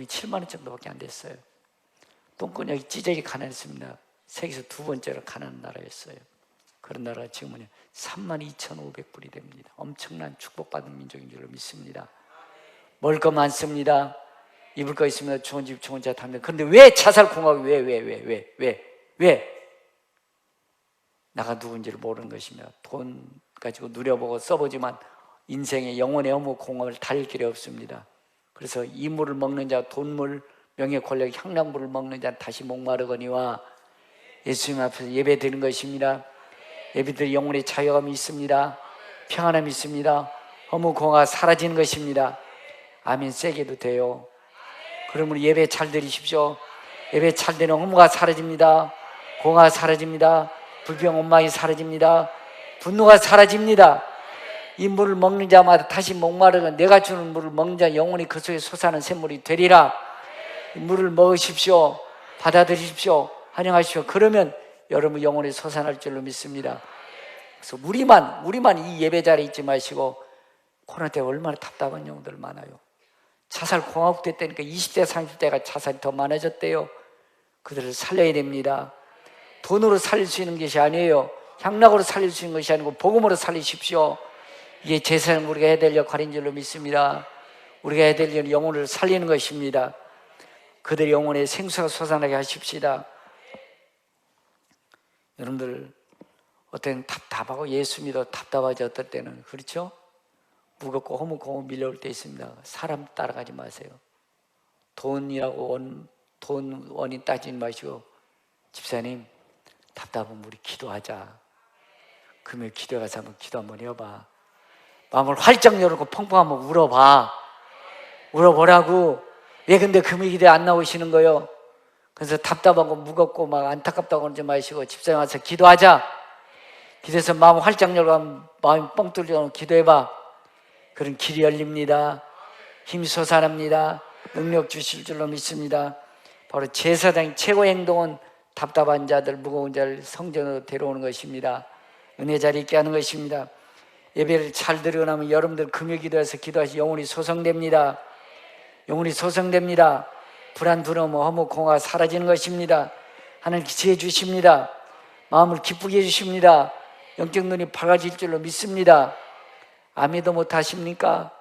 7만 원 정도밖에 안 됐어요. 똥구녕이 찢어지게 가난했습니다. 세계에서 두 번째로 가난한 나라였어요. 그런 나라가 지금은 32,500불이 됩니다. 엄청난 축복받은 민족인 줄로 믿습니다. 먹을 거 많습니다. 입을 거 있습니다. 좋은 집 좋은 차 탑니다. 그런데 왜 자살공학이 왜 나가 누군지를 모르는 것입니다. 돈 가지고 누려보고 써보지만 인생의 영혼의 어무 공업을 달릴 길이 없습니다. 그래서 이물을 먹는 자, 돈물, 명예, 권력, 향락물을 먹는 자 다시 목마르거니와 예수님 앞에서 예배 드리는 것입니다. 예배드릴 영혼의 자유감이 있습니다. 평안함이 있습니다. 허무 공화가 사라지는 것입니다. 아멘 세게도 돼요. 그러므로 예배 잘 드리십시오. 예배 잘 드리는 허무가 사라집니다. 공화가 사라집니다. 불평 원망이 사라집니다. 분노가 사라집니다. 이 물을 먹는 자마다 다시 목마르고 내가 주는 물을 먹는 자 영원히 그 속에 솟아나는 샘물이 되리라. 이 물을 먹으십시오. 받아들이십시오. 환영하십시오. 그러면 여러분 영혼이 솟아날 줄로 믿습니다. 그래서 우리만 이 예배 자리에 있지 마시고, 코로나 때 얼마나 답답한 영혼들 많아요. 자살 공화국 때니까 20대 30대가 자살이 더 많아졌대요. 그들을 살려야 됩니다. 돈으로 살릴 수 있는 것이 아니에요. 향락으로 살릴 수 있는 것이 아니고 복음으로 살리십시오. 이게 제사장 우리가 해야 될 역할인 줄로 믿습니다. 우리가 해야 될 일은 영혼을 살리는 것입니다. 그들의 영혼에 생수가 솟아나게 하십시다. 여러분들 어떤 답답하고 예수 믿어 답답하지 어떨 때는, 그렇죠? 무겁고 허무고 밀려올 때 있습니다. 사람 따라가지 마세요. 돈이라고 돈 원인 따지지 마시고, 집사님 답답하면 우리 기도하자. 금요일 기도에 가서 한번 기도 한번 해봐. 마음을 활짝 열고 펑펑 한번 울어봐. 울어보라고. 왜 근데 금요일 기도에 안 나오시는 거요? 그래서 답답하고 무겁고 막 안타깝다고 그러지 마시고 집사님 와서 기도하자. 기도해서 마음 활짝 열고 마음이 뻥 뚫리고 기도해봐. 그런 길이 열립니다. 힘이 솟아납니다. 능력 주실 줄로 믿습니다. 바로 제사장의 최고 행동은 답답한 자들, 무거운 자를 성전으로 데려오는 것입니다. 은혜 자리에 있게 하는 것입니다. 예배를 잘 드리고 나면 여러분들 금요 기도해서 기도하시 영혼이 소성됩니다. 영혼이 소성됩니다. 불안, 두려움, 허무, 공허가 사라지는 것입니다. 하나님 지혜 주십니다. 마음을 기쁘게 해주십니다. 영적 눈이 밝아질 줄로 믿습니다. 아멘도 못하십니까?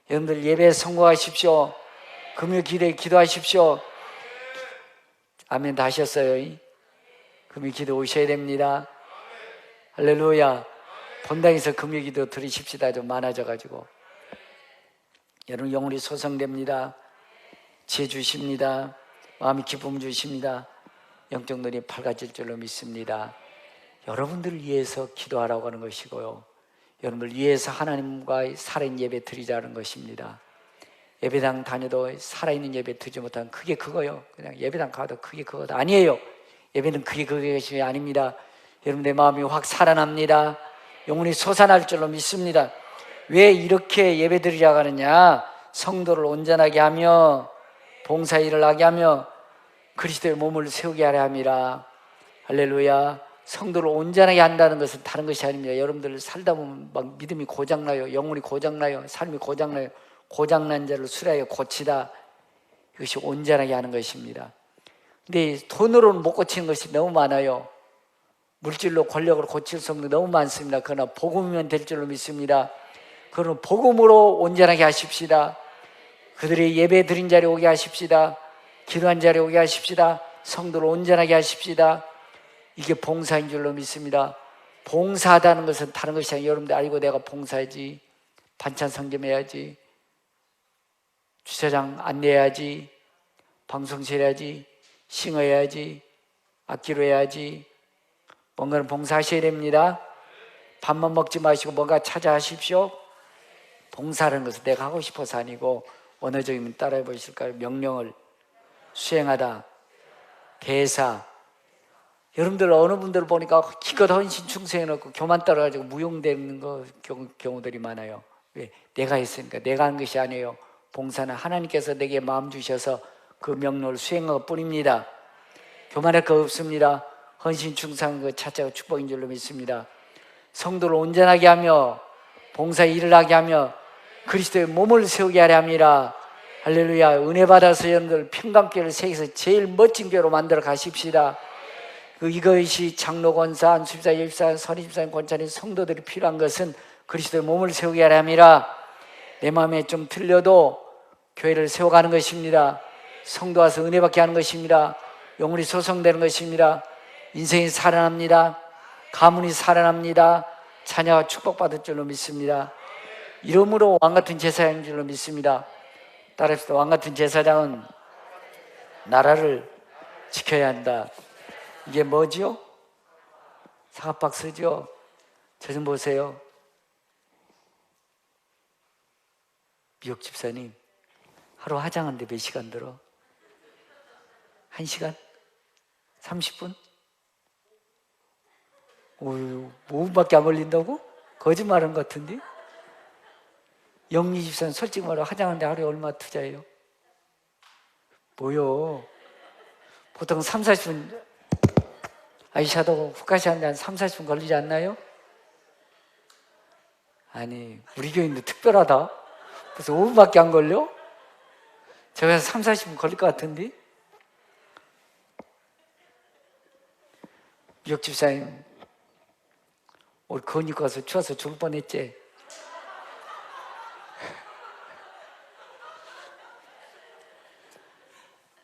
여러분들 예배에 성공하십시오. 금요 기도에 기도하십시오. 아멘 다 하셨어요? 금요 기도 오셔야 됩니다. 할렐루야. 본당에서 금요 기도 들으십시다. 좀 많아져가지고. 여러분 영혼이 소성됩니다. 지혜 주십니다. 마음이 기쁨 주십니다. 영적 눈이 밝아질 줄로 믿습니다. 여러분들을 위해서 기도하라고 하는 것이고요. 여러분을 위해서 하나님과 살아있는 예배 드리자는 것입니다. 예배당 다녀도 살아있는 예배 드리지 못한 그게 그거요. 그냥 예배당 가도 그게 그거도 아니에요. 예배는 그게 그것이 아닙니다. 여러분 내 마음이 확 살아납니다. 영혼이 솟아날 줄로 믿습니다. 왜 이렇게 예배 드리자고 하느냐? 성도를 온전하게 하며 봉사일을 하게 하며 그리스도의 몸을 세우게 하려 함이라. 할렐루야. 성도를 온전하게 한다는 것은 다른 것이 아닙니다. 여러분들 살다 보면 막 믿음이 고장나요. 영혼이 고장나요. 삶이 고장나요. 고장난 자를 수리하여 고치다. 이것이 온전하게 하는 것입니다. 근데 돈으로는 못 고치는 것이 너무 많아요. 물질로 권력으로 고칠 수 없는 게 너무 많습니다. 그러나 복음이면 될 줄로 믿습니다. 그러나 복음으로 온전하게 하십시다. 그들의 예배 드린 자리에 오게 하십시다. 기도한 자리에 오게 하십시다. 성도를 온전하게 하십시다. 이게 봉사인 줄로 믿습니다. 봉사하다는 것은 다른 것이 아니라 여러분들 알고 내가 봉사해야지, 반찬 상점해야지, 주차장 안내해야지, 방송실 해야지, 싱어해야지, 악기로 해야지, 뭔가를 봉사하셔야 됩니다. 밥만 먹지 마시고 뭔가 찾아 하십시오. 봉사라는 것은 내가 하고 싶어서 아니고 언어적이면 따라해 보실까요? 명령을 수행하다, 대사. 여러분들 어느 분들 보니까 기껏 헌신 충성해놓고 교만 따라가지고 무용되는 경우들이 많아요. 왜? 내가 했으니까. 내가 한 것이 아니에요. 봉사는 하나님께서 내게 마음 주셔서 그 명령을 수행한 것 뿐입니다. 교만할 거 없습니다. 헌신 충성한 것 자체가 축복인 줄로 믿습니다. 성도를 온전하게 하며 봉사 일을 하게 하며 그리스도의 몸을 세우게 하려 함이라. 할렐루야. 은혜 받아서 여러분들 평강교회를 세계에서 제일 멋진 교회로 만들어 가십시다. 이것이 장로, 권사, 안수집사, 예비사, 선임집사, 권사님, 성도들이 필요한 것은 그리스도의 몸을 세우게 하려 함이라. 내 마음에 좀 틀려도 교회를 세워가는 것입니다. 성도 와서 은혜 받게 하는 것입니다. 영혼이 소성되는 것입니다. 인생이 살아납니다. 가문이 살아납니다. 자녀가 축복받을 줄로 믿습니다. 이러므로 왕같은 제사장인 줄로 믿습니다. 따라합시다. 왕같은 제사장은 나라를 지켜야 한다. 이게 뭐죠? 사과박스죠? 저 좀 보세요. 미국 집사님 하루 화장하는데 몇 시간 들어? 1시간? 30분? 5분밖에 안 걸린다고? 거짓말하는 것 같은데? 영리 집사는 솔직히 말하면 화장하는데 하루에 얼마 투자해요? 뭐요? 보통 3, 40분 아이샤도우 후카시 하는데 한 3, 40분 걸리지 않나요? 아니 우리 교인도 특별하다. 무슨 5분밖에 안 걸려? 저기서 3, 40분 걸릴 것 같은데? 미역 집사님 우리 건이 가서 추워서 죽을 뻔했지?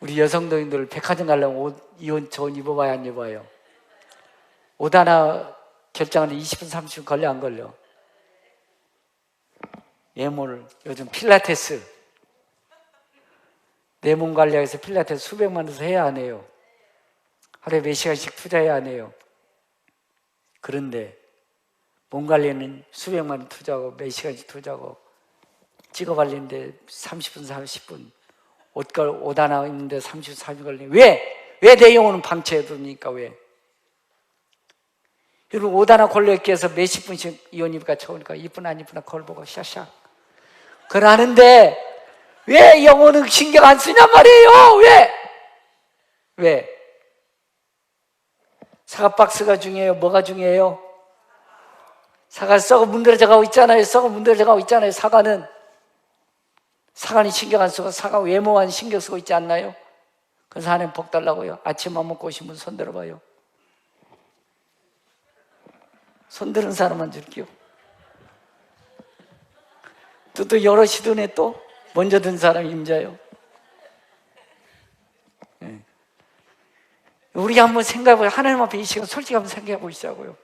우리 여성도인들 백화점 가려면 옷 입어봐야 안 입어요? 옷 하나 결정하는데 20분 30분 걸려 안 걸려? 외모를 요즘 필라테스 내 몸 관리해서 필라테스 수백만 원에서 해야 안 해요? 하루에 몇 시간씩 투자해야 안 해요? 그런데 몸 관리는 수백만 원 투자하고 몇 시간씩 투자하고 찍어 발리는데 30분 40분 옷 하나 입는데 30분 40분 걸리네. 왜 내 영혼은 방치해 둡니까? 왜? 여러분 옷 하나 걸려 입기 위해서 몇십 분씩 이 옷 입을까 저으니까 이쁘나 안 이쁘나 거울 보고 샤샥 그러는데 왜 영혼은 신경 안 쓰냔 말이에요? 왜? 사과 박스가 중요해요? 뭐가 중요해요? 사과 썩어 문드러져 가고 있잖아요. 사과는 신경 안 쓰고 사과 외모만 신경 쓰고 있지 않나요? 그래서 하나님 복 달라고요. 아침 안 먹고 오신 분 손 들어봐요. 손 드는 사람만 줄게요. 또 여럿이 드네. 또 먼저 든 사람이 임자요. 네. 우리 한번 생각해보고 하나님 앞에 이 시간 솔직히 한번 생각해 보시자고요.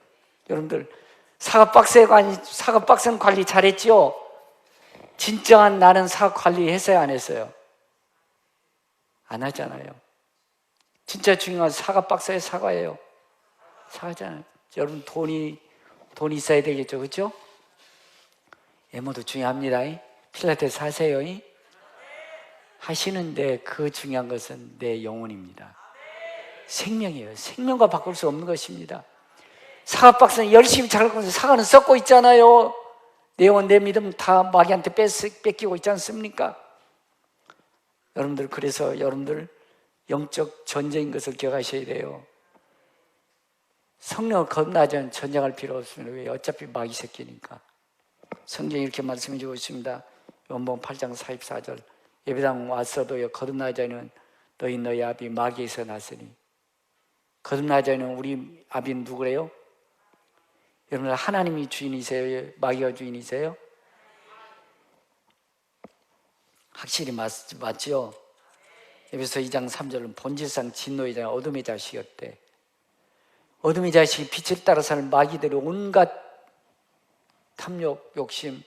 여러분들 사과 박스는 관리 잘했지요? 진정한 나는 사과 관리 했어요 안 했어요? 안 하잖아요. 진짜 중요한 사과 박스의 사과예요. 사과잖아요. 여러분 돈이 있어야 되겠죠, 그렇죠? 외모도 중요합니다. 필라테스 하세요. 하시는데 그 중요한 것은 내 영혼입니다. 생명이에요. 생명과 바꿀 수 없는 것입니다. 사과 박스는 열심히 잘 걷고 사과는 썩고 있잖아요. 내 영혼, 내 믿음 다 마귀한테 뺏기고 있지 않습니까? 여러분들 그래서 여러분들 영적 전쟁인 것을 기억하셔야 돼요. 성령을 겁나지 전쟁할 필요 없습니다. 왜? 어차피 마귀 새끼니까. 성경이 이렇게 말씀해 주고 있습니다. 요한복음 8장 44절 예배당 왔어도요 거듭나지 않으면 너희 아비 마귀에서 났으니. 거듭나지 않으면 우리 아비는 누구래요? 여러분 하나님이 주인이세요? 마귀가 주인이세요? 확실히 맞죠? 에베소 2장 3절은 본질상 진노의 자 어둠의 자식이었대. 어둠의 자식이 빛을 따라 사는 마귀들이 온갖 탐욕, 욕심,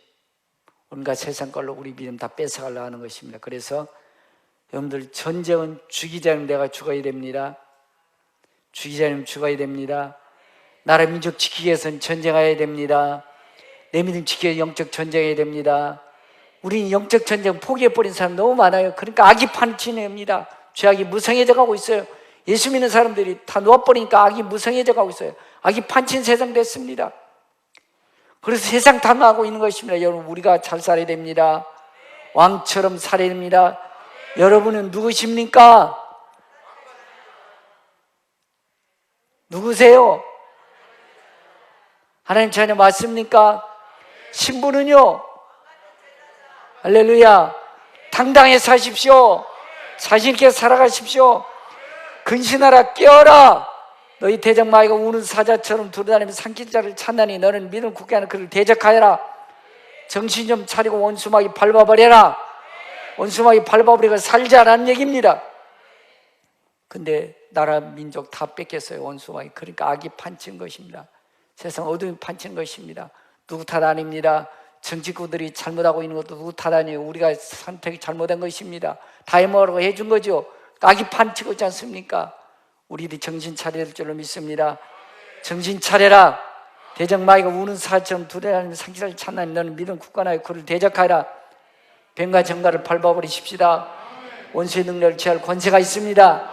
온갖 세상 걸로 우리 믿음 다 뺏어가려고 하는 것입니다. 그래서 여러분들 전쟁은 죽이자면 내가 죽어야 됩니다. 죽이자면 죽어야 됩니다. 나라 민족 지키기 위해서는 전쟁해야 됩니다. 내 믿음 지키기 위해 영적 전쟁해야 됩니다. 우리는 영적 전쟁 포기해버린 사람 너무 많아요. 그러니까 악이 판치냅니다. 죄악이 무성해져 가고 있어요. 예수 믿는 사람들이 다 놓아버리니까 악이 무성해져 가고 있어요. 악이 판친 세상 됐습니다. 그래서 세상 탐하고 있는 것입니다. 여러분 우리가 잘 살아야 됩니다. 왕처럼 살아야 됩니다. 여러분은 누구십니까? 누구세요? 하나님 자녀 맞습니까? 신부는요? 할렐루야. 당당히 사십시오. 자신 있게 살아가십시오. 근신하라 깨어라. 너희 대적 마귀가 우는 사자처럼 돌아다니며 삼킬 자를 찾나니 너는 믿음 굳게 하는 그를 대적하여라. 정신 좀 차리고 원수 마귀 밟아버려라. 원수 마귀 밟아버리고 살자라는 얘기입니다. 근데 나라 민족 다 뺏겼어요. 원수 마귀. 그러니까 악이 판친 것입니다. 세상 어둠이 판친 것입니다. 누구 탓 아닙니다. 정치구들이 잘못하고 있는 것도 누구 탓 아니에요. 우리가 선택이 잘못한 것입니다. 다 해먹으라고 해준 거죠. 악이 판치고 있지 않습니까? 우리들이 정신 차려야 될 줄로 믿습니다. 정신 차려라. 대적 마귀가 우는 사처럼 두려워하며 상기를 찾나니 너는 믿음 굳건하여 그를 대적하라. 뱀과 정갈을 밟아버리십시다. 원수의 능력을 취할 권세가 있습니다.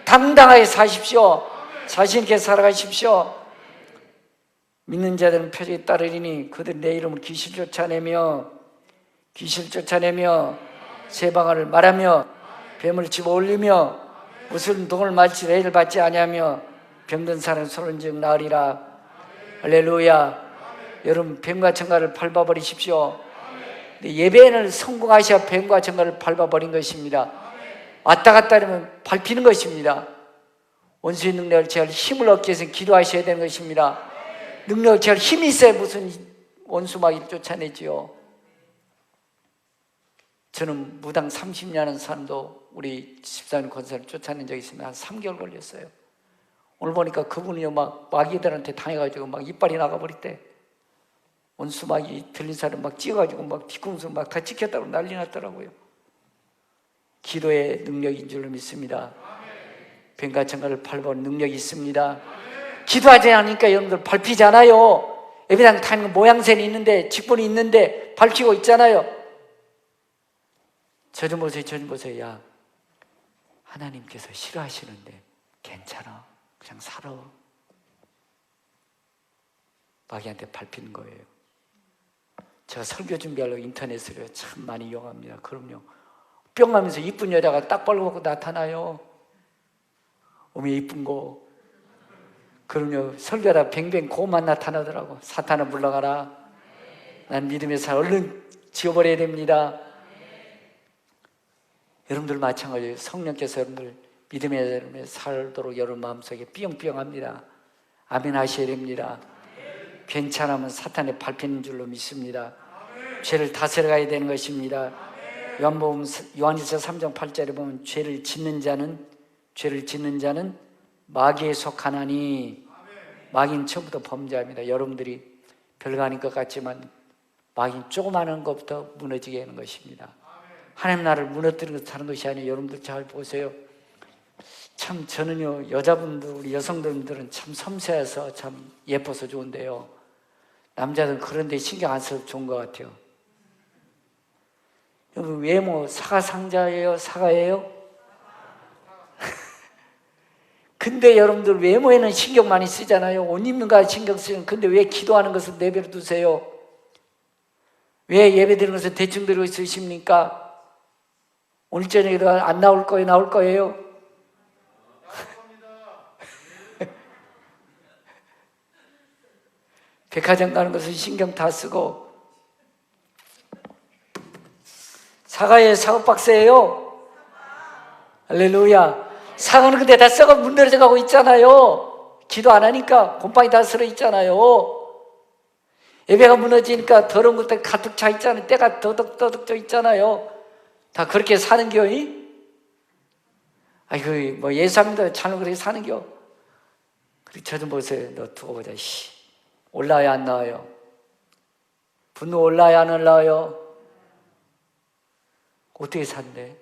당당하게 사십시오. 자신 있게 살아가십시오. 믿는 자들은 표적에 따르리니 그들이 내 이름으로 귀신 쫓아내며 세방을 말하며 뱀을 집어올리며 무슨 독을 마치 해를 받지 아니하며 병든 사람은 소른즉 나으리라. 할렐루야. 여러분 뱀과 청가를 밟아버리십시오. 예배는 성공하셔야 뱀과 청가를 밟아버린 것입니다. 왔다 갔다 하면 밟히는 것입니다. 원수의 능력을 제할 힘을 얻기 위해서 기도하셔야 되는 것입니다. 능력을 제할 힘이 있어야 무슨 원수 마귀를 쫓아내지요. 저는 무당 30년 하는 사람도 우리 집사님 권사를 쫓아낸 적이 있으면 한 3개월 걸렸어요. 오늘 보니까 그분이요 막 마귀들한테 당해가지고 막 이빨이 나가버릴 때 원수 마귀 들린 사람 막 찌어가지고 막 뒤꿈수 막 다 찍혔다고 난리 났더라고요. 기도의 능력인 줄로 믿습니다. 뱀과 청가를 밟아보는 능력이 있습니다. 기도하지 않으니까 여러분들 밟히잖아요. 예배당 타는 모양새는 있는데 직분이 있는데 밟히고 있잖아요. 저 좀 보세요. 야, 하나님께서 싫어하시는데 괜찮아. 그냥 살아. 마귀한테 밟히는 거예요. 제가 설교 준비하려고 인터넷으로 참 많이 이용합니다. 그럼요. 뿅하면서 이쁜 여자가 딱 벌거벗고 나타나요. 어머 이쁜 거. 그럼요. 설교하다 뱅뱅 고만 나타나더라고. 사탄아 물러가라. 난 믿음의 살 얼른 지워버려야 됩니다. 여러분들 마찬가지예요. 성령께서 여러분들 믿음의 살도록 여러분 마음속에 삐용삐용합니다. 아멘 하셔야 됩니다. 괜찮으면 사탄에 밟히는 줄로 믿습니다. 죄를 다스려가야 되는 것입니다. 요한일서 3장 8절에 보면 죄를 짓는 자는 마귀에 속하나니. 마귀는 처음부터 범죄합니다. 여러분들이 별거 아닌 것 같지만 마귀는 조그마한 것부터 무너지게 하는 것입니다. 하나님 나라를 무너뜨리는 것을 하는 것이 아니에요. 여러분들 잘 보세요. 참 저는요 여자분들 우리 여성들은 참 섬세해서 참 예뻐서 좋은데요, 남자들은 그런 데 신경 안 써도 좋은 것 같아요. 여러분 외모 사과상자예요? 사과예요? 근데 여러분들 외모에는 신경 많이 쓰잖아요. 옷 입는 거 신경 쓰는. 근데 왜 기도하는 것을 내버려 두세요? 왜 예배 드리는 것을 대충 들고 있으십니까? 오늘 저녁에도 안 나올 거예요? 나올 거예요? 백화점 가는 것은 신경 다 쓰고. 사과에 사과박스예요? 할렐루야. 사과는 근데 다 썩어 문드러져 가고 있잖아요. 기도 안 하니까 곰팡이 다 쓸어 있잖아요. 예배가 무너지니까 더러운 것들 가득 차 있잖아요. 때가 더덕더덕 져 있잖아요. 다 그렇게 사는겨? 아이고 뭐 예수합니다. 잘못 그렇게 사는겨? 그리고 저 좀 보세요. 너 두고 보자. 올라야 안 나와요? 분노 올라야 안 올라와요? 어떻게 산대?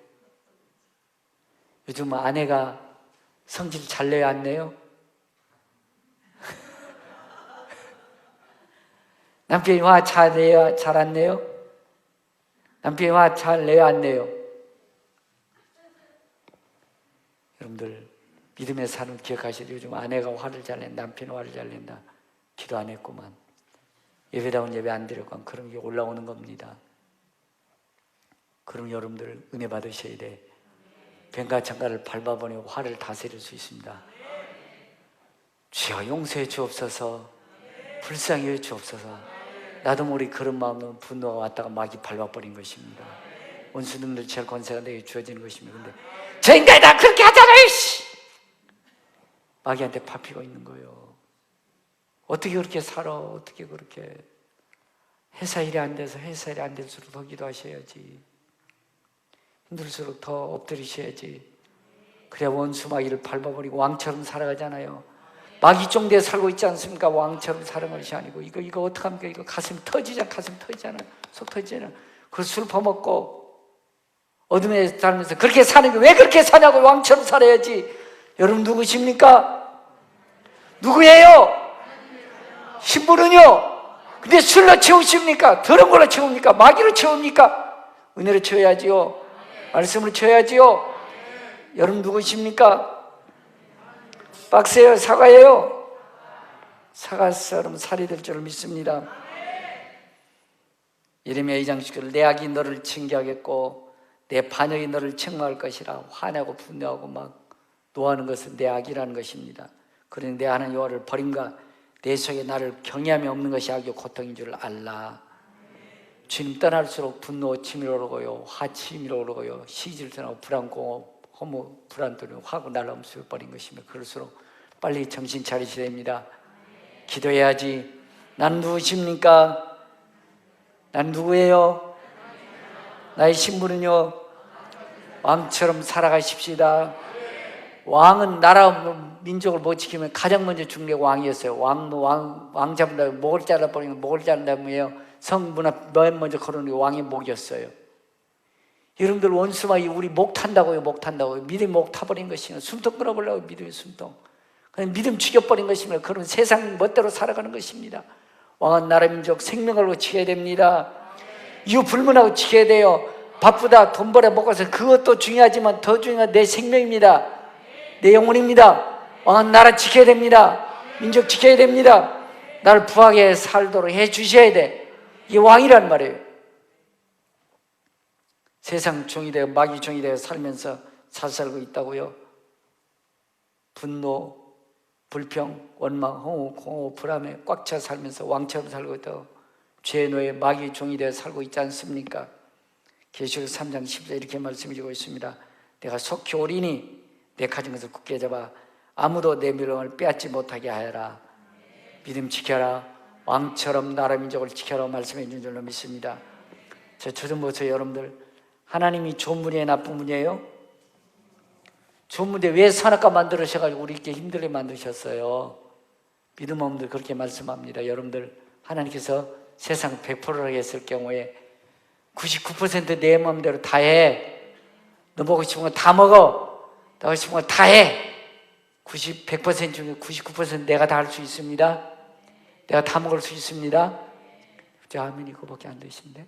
요즘 아내가 성질 잘 내요 안 내요? 남편이 화 잘 내요 잘 안 내요? 남편이 화 잘 내요 안 내요? 여러분들 믿음의 삶을 기억하셔야 돼요. 요즘 아내가 화를 잘 낸다, 남편이 화를 잘 낸다. 기도 안 했구만. 예배다운 예배 안 드렸구만. 그런 게 올라오는 겁니다. 그럼 여러분들 은혜 받으셔야 돼. 뱀과 청가를 밟아보니 화를 다스릴 수 있습니다. 주여 용서해 주옵소서. 불쌍히 해 주옵소서. 나도 모르게 그런 마음은 분노가 왔다가 마귀 밟아버린 것입니다. 원수능들 제할 권세가 내게 주어지는 것입니다. 근데 저 인간이 다 그렇게 하잖아요. 마귀한테 밟히고 있는 거예요. 어떻게 그렇게 살아? 어떻게 그렇게 회사 일이 안 돼서 회사 일이 안 될수록 더 기도하셔야지. 힘들수록 더 엎드리셔야지. 그래야 원수 마귀를 밟아버리고 왕처럼 살아가잖아요. 마귀 쫑대에 살고 있지 않습니까? 왕처럼 살아가는 것이 아니고. 이거 어떡합니까? 이거 가슴 터지잖아. 속 터지잖아. 그 술 퍼먹고 어둠에 살면서 그렇게 사는 게 왜 그렇게 사냐고. 왕처럼 살아야지. 여러분 누구십니까? 누구예요? 신부는요? 근데 술로 채우십니까? 더러운 걸로 채웁니까? 마귀로 채웁니까? 은혜로 채워야지요. 말씀으로 채워야지요. 여러분 누구십니까? 박스예요? 사과예요? 사과처럼 살이 될 줄 믿습니다. 예레미야 2장 10절 내 악이 너를 징계하겠고 내 반역이 너를 책망할 것이라. 화내고 분노하고 막 노하는 것은 내 악이라는 것입니다. 그러니 내 하나님 여호와를 버림과 내 속에 나를 경외함이 없는 것이 악이요 고통인 줄 알라. 주님 떠날수록 분노 치밀어 오르고요, 화 치밀어 오르고요, 시질투나고 불안 공허 허무 불안도는 화고 날라오면서 버린 것이며, 그럴수록 빨리 정신 차리셔야 됩니다. 기도해야지. 난 누구십니까? 난 누구예요? 나의 신분은요, 왕처럼 살아가십시다. 왕은 나라 민족을 못 지키면 가장 먼저 죽는 게 왕이었어요. 왕 잡는다고 목을 잘라버리면 목을 자른다며요. 성문 앞 맨 먼저 걸어오는 게 왕의 목이었어요. 여러분들 원수마이 우리 목 탄다고요. 목 탄다고요. 믿음이 목 타버린 것이면 숨통 끊어버리려고 믿음의 숨통. 그냥 믿음 죽여버린 것이면 그런 세상 멋대로 살아가는 것입니다. 왕은 나라 민족 생명을 걸고 지켜야 됩니다. 이유 불문하고 지켜야 돼요. 바쁘다 돈 벌어 먹어서 그것도 중요하지만 더 중요한 내 생명입니다. 내 영혼입니다. 왕은 나라 지켜야 됩니다. 민족 지켜야 됩니다. 나를 부하게 살도록 해주셔야 돼. 이게 왕이란 말이에요. 세상 종이 되어 마귀 종이 되어 살면서 잘 살고 있다고요. 분노, 불평, 원망, 허무, 공허, 불안에 꽉 차 살면서 왕처럼 살고 있다고 죄의 노예 마귀 종이 되어 살고 있지 않습니까? 계시록 3장 10절 이렇게 말씀해 주고 있습니다. 내가 속히 오리니 내 가진 것을 굳게 잡아 아무도 내 명령을 빼앗지 못하게 하여라. 믿음 지켜라. 왕처럼 나라 민족을 지켜라 말씀해 준 줄로 믿습니다. 저 좀 보세요. 여러분들 하나님이 좋은 분이에요, 나쁜 분이에요? 좋은 분인데 왜 선악과 만들으셔가지고 우리 이렇게 힘들게 만드셨어요? 믿음 없는 분들 그렇게 말씀합니다. 여러분들 하나님께서 세상 100%라고 했을 경우에 99% 내 마음대로 다 해. 너 먹고 싶은 거 다 먹어. 너 하고 싶은 거 다 해. 100% 중에 99% 내가 다 할 수 있습니다. 내가 다 먹을 수 있습니다. 저 아멘이 그거밖에 안 되신데.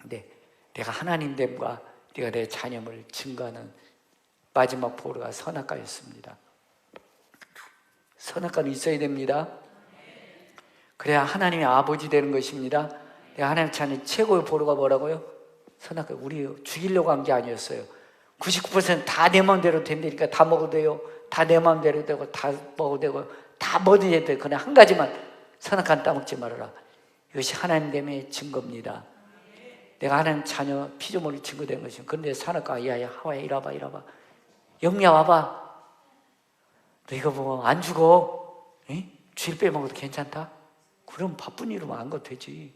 근데 내가 하나님 됨과 네가 내 자녀임을 증거하는 마지막 보루가 선악과였습니다. 선악과는 있어야 됩니다. 그래야 하나님의 아버지 되는 것입니다. 내가 하나님 자녀 최고의 보루가 뭐라고요? 선악과. 우리 죽이려고 한 게 아니었어요. 99% 다 내 마음대로 된다니까 다 먹어도 돼요. 다 내 마음대로 되고 다 먹어도 되고 다 뭐든지 해도 돼요. 그냥 한 가지만 선악과는 따먹지 말아라. 이것이 하나님 됨의 증거입니다. 내가 하나님 자녀 피조물이 증거된 것이죠. 그런데 선악과 야야 하와야 이리 와봐. 영미야 와봐. 너 이거 보면 안 죽어. 에? 쥐를 빼먹어도 괜찮다? 그럼 바쁜 일이면 안 거 되지.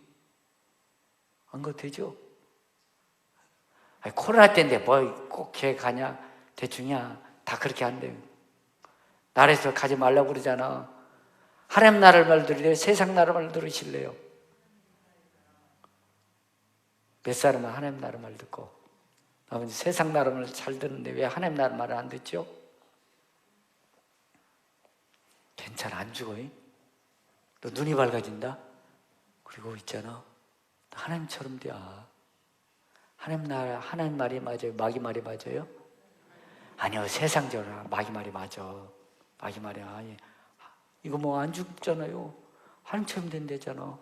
안 거 되죠. 아니, 코로나 때인데 뭐 꼭 걔 가냐? 대충이야. 다 그렇게 한대요. 나라에서 가지 말라고 그러잖아. 하나님 나라를 말 들으래요? 세상 나라 말 들으실래요? 몇 사람은 하나님 나라 말 듣고 나머지 세상 나라 말 잘 듣는데 왜 하나님 나라 말을 안 듣죠? 괜찮아, 안 죽어. 너 눈이 밝아진다? 그리고 있잖아, 하나님처럼 돼. 하나님 나라, 하나님 말이 맞아요? 마귀 말이 맞아요? 아니요, 세상적으로 마귀 말이 맞아. 마귀 말이 이거 뭐 안 죽잖아요. 하나님처럼 된대잖아.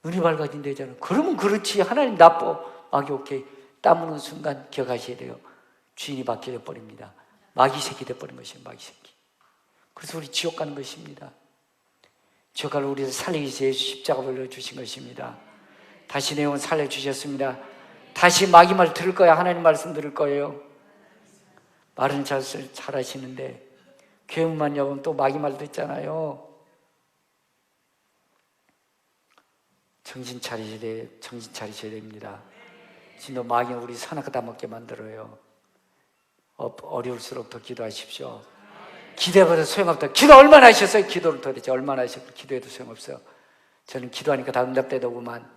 눈이 밝아진대잖아. 그러면 그렇지. 하나님 나빠. 마귀 오케이. 땀 오는 순간 기억하셔야 돼요. 주인이 바뀌어 버립니다. 마귀 새끼 돼버린 것이에요. 마귀 새끼. 그래서 우리 지옥 가는 것입니다. 지옥 가를 우리를 살리기 위해서 예수 십자가 올려주신 것입니다. 다시 내 영혼 살려주셨습니다. 다시 마귀 말 들을 거야? 하나님 말씀 들을 거예요? 말은 잘 하시는데 교회만 여보면 또 마귀 말 듣잖아요. 정신 차리셔야 됩니다. 진짜 마귀 우리 선악과 다 먹게 만들어요. 어려울수록 더 기도하십시오. 기도해봐도 소용없다. 기도 얼마나 하셨어요? 기도를 도대체 얼마나 하셨고 기도해도 소용없어요. 저는 기도하니까 다 응답되더구만.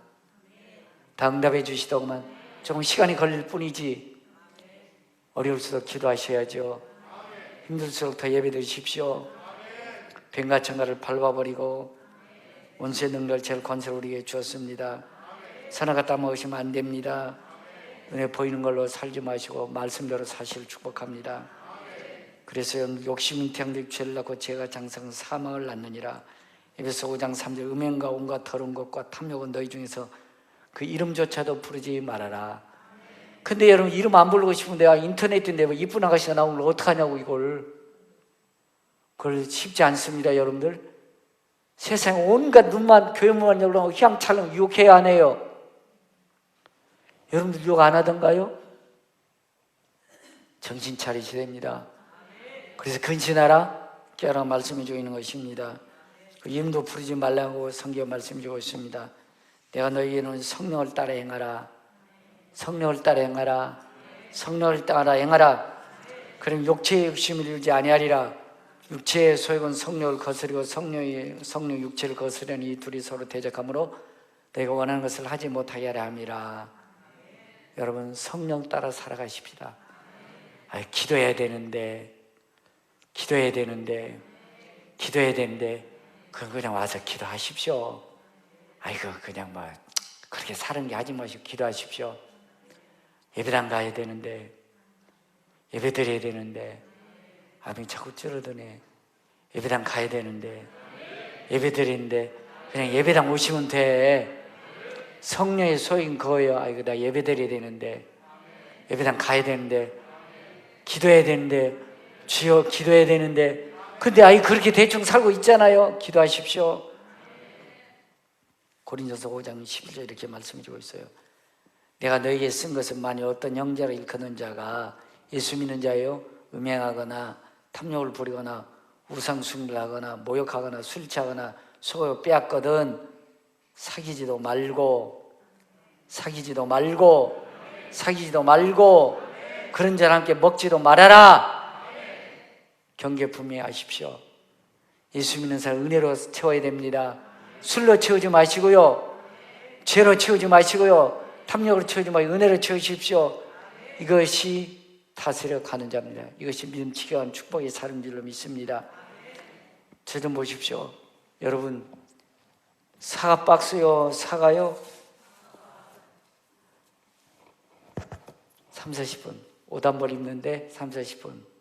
다 응답해 주시더구만. 조금 시간이 걸릴 뿐이지. 어려울수록 기도하셔야죠. 힘들수록 더 예배드리십시오. 뱀과 청가를 밟아버리고 원수의 능력을 제일 권세를 우리에게 주었습니다. 선악과 따먹으시면 안 됩니다. 눈에 보이는 걸로 살지 마시고 말씀대로 사실 축복합니다. 그래서 욕심이 태양들 죄를 낳고 죄가 장성 사망을 낳느니라. 에베소 5장 3절 음행과 온갖 더러운 것과 탐욕은 너희 중에서 그 이름조차도 부르지 말아라. 근데 여러분 이름 안 부르고 싶으면 내가 인터넷인데 뭐 이쁜 아가씨가 나오면 어떡하냐고 이걸. 그걸 쉽지 않습니다 여러분들. 세상 온갖 눈만 교회만 열고 휘황찬란 유혹해야 안 해요. 여러분들 유혹 안 하던가요? 정신 차리셔야 됩니다. 그래서 근신하라 깨어라 말씀해 주고 있는 것입니다. 그 이름도 부르지 말라고 성경 말씀해 주고 있습니다. 내가 너희에는 성령을 따라 행하라. 성령을 따라 행하라. 성령을 따라 행하라. 그럼 육체의 욕심을 이루지 아니하리라. 육체의 소욕은 성령을 거스리고 성령 육체를 거스르니 이 둘이 서로 대적하므로 내가 원하는 것을 하지 못하게 하려 함이라. 여러분 성령 따라 살아가십시다. 기도해야 되는데 그건 그냥 와서 기도하십시오. 아이고 그냥 뭐 그렇게 사는 게 하지 마시고 기도하십시오. 예배당 가야 되는데 예배 드려야 되는데 아멘 자꾸 줄어드네. 예배당 가야 되는데 예배 드리는데 그냥 예배당 오시면 돼. 성령의 소인 그거예요. 아이고 나 예배 드려야 되는데 예배당 가야 되는데 기도해야 되는데 주여 기도해야 되는데 근데 아이 그렇게 대충 살고 있잖아요. 기도하십시오. 고린도서 5장 11절 이렇게 말씀해 주고 있어요. 내가 너에게 쓴 것은 만일 어떤 형제를 일컫는 자가 예수 믿는 자예요 음행하거나 탐욕을 부리거나 우상숭배를 하거나 모욕하거나 술 취하거나 속여 빼앗거든 사귀지도 말고 그런 자랑 함께 먹지도 말아라. 경계 분명하십시오. 예수 믿는 사람 은혜로 채워야 됩니다. 술로 채우지 마시고요, 죄로 채우지 마시고요, 탐욕으로 채우지 마시고 은혜로 채우십시오. 이것이 다스려 가는 자입니다. 이것이 믿음치게 한 축복의 사는 줄로 믿습니다. 저 좀 보십시오. 여러분 사과 박스요, 사과요 30-40분 옷단벌 입는데 30-40분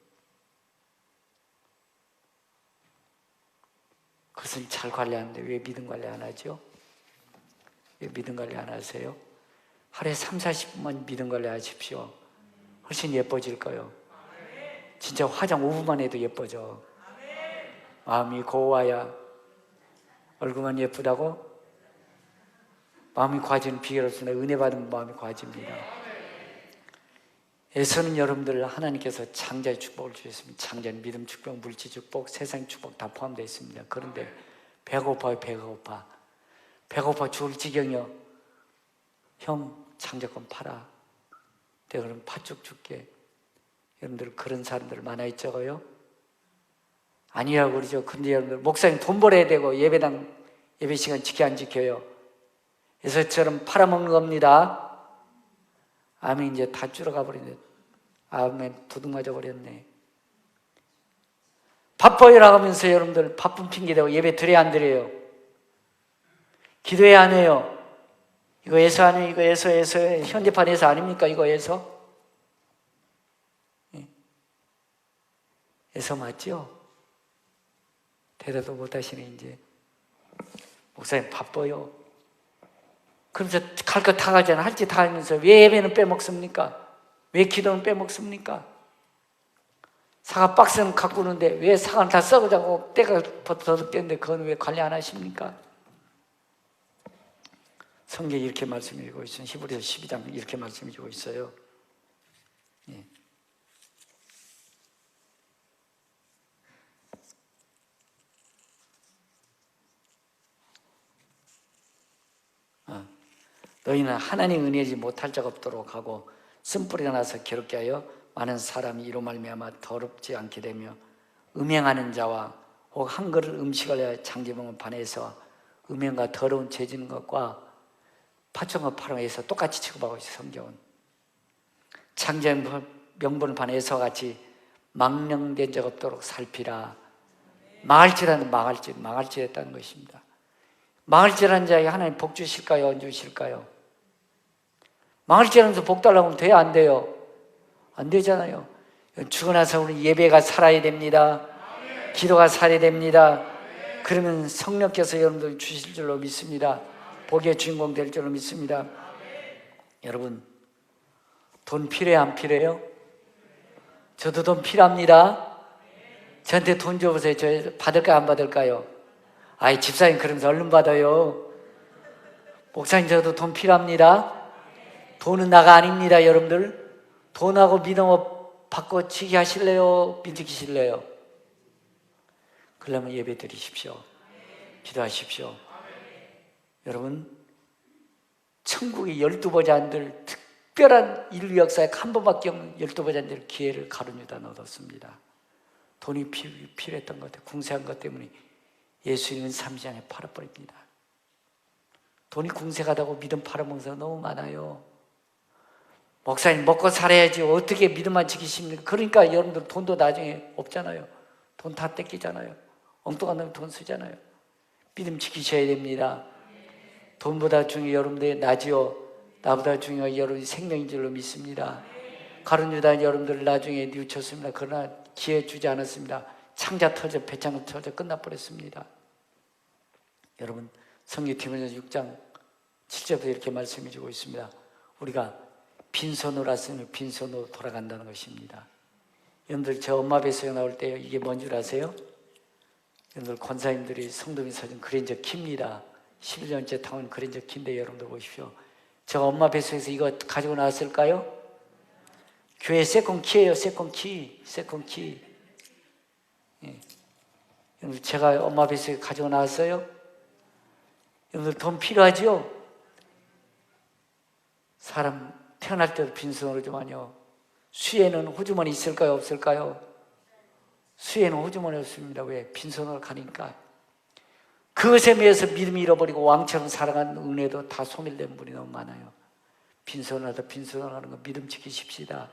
그것을 잘 관리하는데 왜 믿음 관리 안 하죠? 왜 믿음 관리 안 하세요? 하루에 30-40분만 믿음 관리 하십시오. 훨씬 예뻐질 거예요. 진짜 화장 5분만 해도 예뻐져. 마음이 고와야 얼굴만 예쁘다고? 마음이 고와지는 비결 없습니다. 은혜 받은 마음이 고와집니다. 에서는 여러분들 하나님께서 창자의 축복을 주셨습니다. 창자는 믿음 축복, 물질 축복, 세상 축복 다 포함되어 있습니다. 그런데 배고파요. 배고파 죽을 지경이요. 형 창자권 팔아. 내가 그럼 팥죽 줄게. 여러분들 그런 사람들 많아요, 적어요? 아니라고 그러죠. 근데 여러분들 목사님 돈 벌어야 되고 예배당 예배 시간 지켜 안 지켜요? 에서처럼 팔아먹는 겁니다. 아멘. 이제 다 줄어가 버리네. 아멘. 도둑 맞아 버렸네. 바빠요라고 하면서 여러분들 바쁜 핑계대고 예배 드려야 안 드려요? 기도해야 안 해요? 이거 에서 안 해요? 이거 에서 현대판에서 아닙니까? 이거 에서? 에서 맞죠? 대답도 못 하시네. 이제 목사님 바빠요. 그러면서 갈 거 다 가잖아. 할 짓 다 하면서 왜 예배는 빼먹습니까? 왜 기도는 빼먹습니까? 사과 박스는 갖고 오는데 왜 사과는 다 썩어자고 때가 더덕대는데 그건 왜 관리 안 하십니까? 성경이 이렇게 말씀해주고 있어요. 히브리서 12장 이렇게 말씀해주고 있어요. 예. 너희는 하나님 은혜지 못할 자가 없도록 하고 쓴뿌리가 나서 괴롭게 하여 많은 사람이 이로 말미암아 더럽지 않게 되며 음행하는 자와 혹 한 그릇 음식을 장제병을 반해서 음행과 더러운 죄지는 것과 파천과 파랑에서 똑같이 취급하고 있어요. 성경은 장제명분을 반해서 같이 망령된 적 없도록 살피라. 망할지라는 망할지랬다는 것입니다. 망할지라는 자에게 하나님 복 주실까요? 안 주실까요? 망할지라면서 복 달라고 하면 돼요? 안 돼요? 안 되잖아요. 죽고 나서 우리 예배가 살아야 됩니다. 기도가 살아야 됩니다. 그러면 성령께서 여러분들 주실 줄로 믿습니다. 복의 주인공 될 줄로 믿습니다. 여러분, 돈 필요해요, 안 필요해요? 저도 돈 필요합니다. 저한테 돈 줘보세요. 저 받을까요, 안 받을까요? 아이, 집사님 그러면서 얼른 받아요. 목사님, 저도 돈 필요합니다. 돈은 나가 아닙니다, 여러분들. 돈하고 믿음 받고 지게 하실래요? 믿으실래요? 그러려면 예배 드리십시오. 기도하십시오. 여러분, 천국의 12보좌관들, 특별한 인류 역사에 한 번밖에 없는 12보좌관들 기회를 가룟 유다는 얻었습니다. 돈이 필요했던 것 같아요. 궁세한 것 때문에 예수님은 3시간에 팔아버립니다. 돈이 궁색하다고 믿음 팔아먹는 사람 너무 많아요. 목사님, 먹고 살아야지 어떻게 믿음만 지키십니까? 그러니까 여러분들 돈도 나중에 없잖아요. 돈 다 뺏기잖아요. 엉뚱한 놈 돈 쓰잖아요. 믿음 지키셔야 됩니다. 돈보다 중요해 여러분들의 나지요. 나보다 중요한 여러분의 생명인 줄로 믿습니다. 가룟 유다 여러분들 나중에 뉘우쳤습니다. 그러나 기회 주지 않았습니다. 창자 터져 배창 터져 끝나버렸습니다. 여러분, 성경 디모데전서 6장 7절부터 이렇게 말씀해 주고 있습니다. 우리가 빈손으로 왔으면 빈손으로 돌아간다는 것입니다. 여러분들, 저 엄마 뱃속에 나올 때 이게 뭔 줄 아세요? 여러분들, 권사님들이 성도님 사진 그랜저 키입니다. 11년째 타온 그랜저 키인데 여러분들 보십시오. 저 엄마 뱃속에서 이거 가지고 나왔을까요? 교회 세컨키예요. 세컨키. 예. 여러분, 제가 엄마 뱃속에 가지고 나왔어요? 여러분들 돈 필요하죠? 사람 태어날 때도 빈손으로지만요, 수에는 호주머니 있을까요, 없을까요? 수에는 호주머니 없습니다. 왜? 빈손으로 가니까. 그것에 매여서 믿음이 잃어버리고 왕처럼 살아간 은혜도 다 소멸된 분이 너무 많아요. 빈손으로 가는 거 믿음 지키십시다.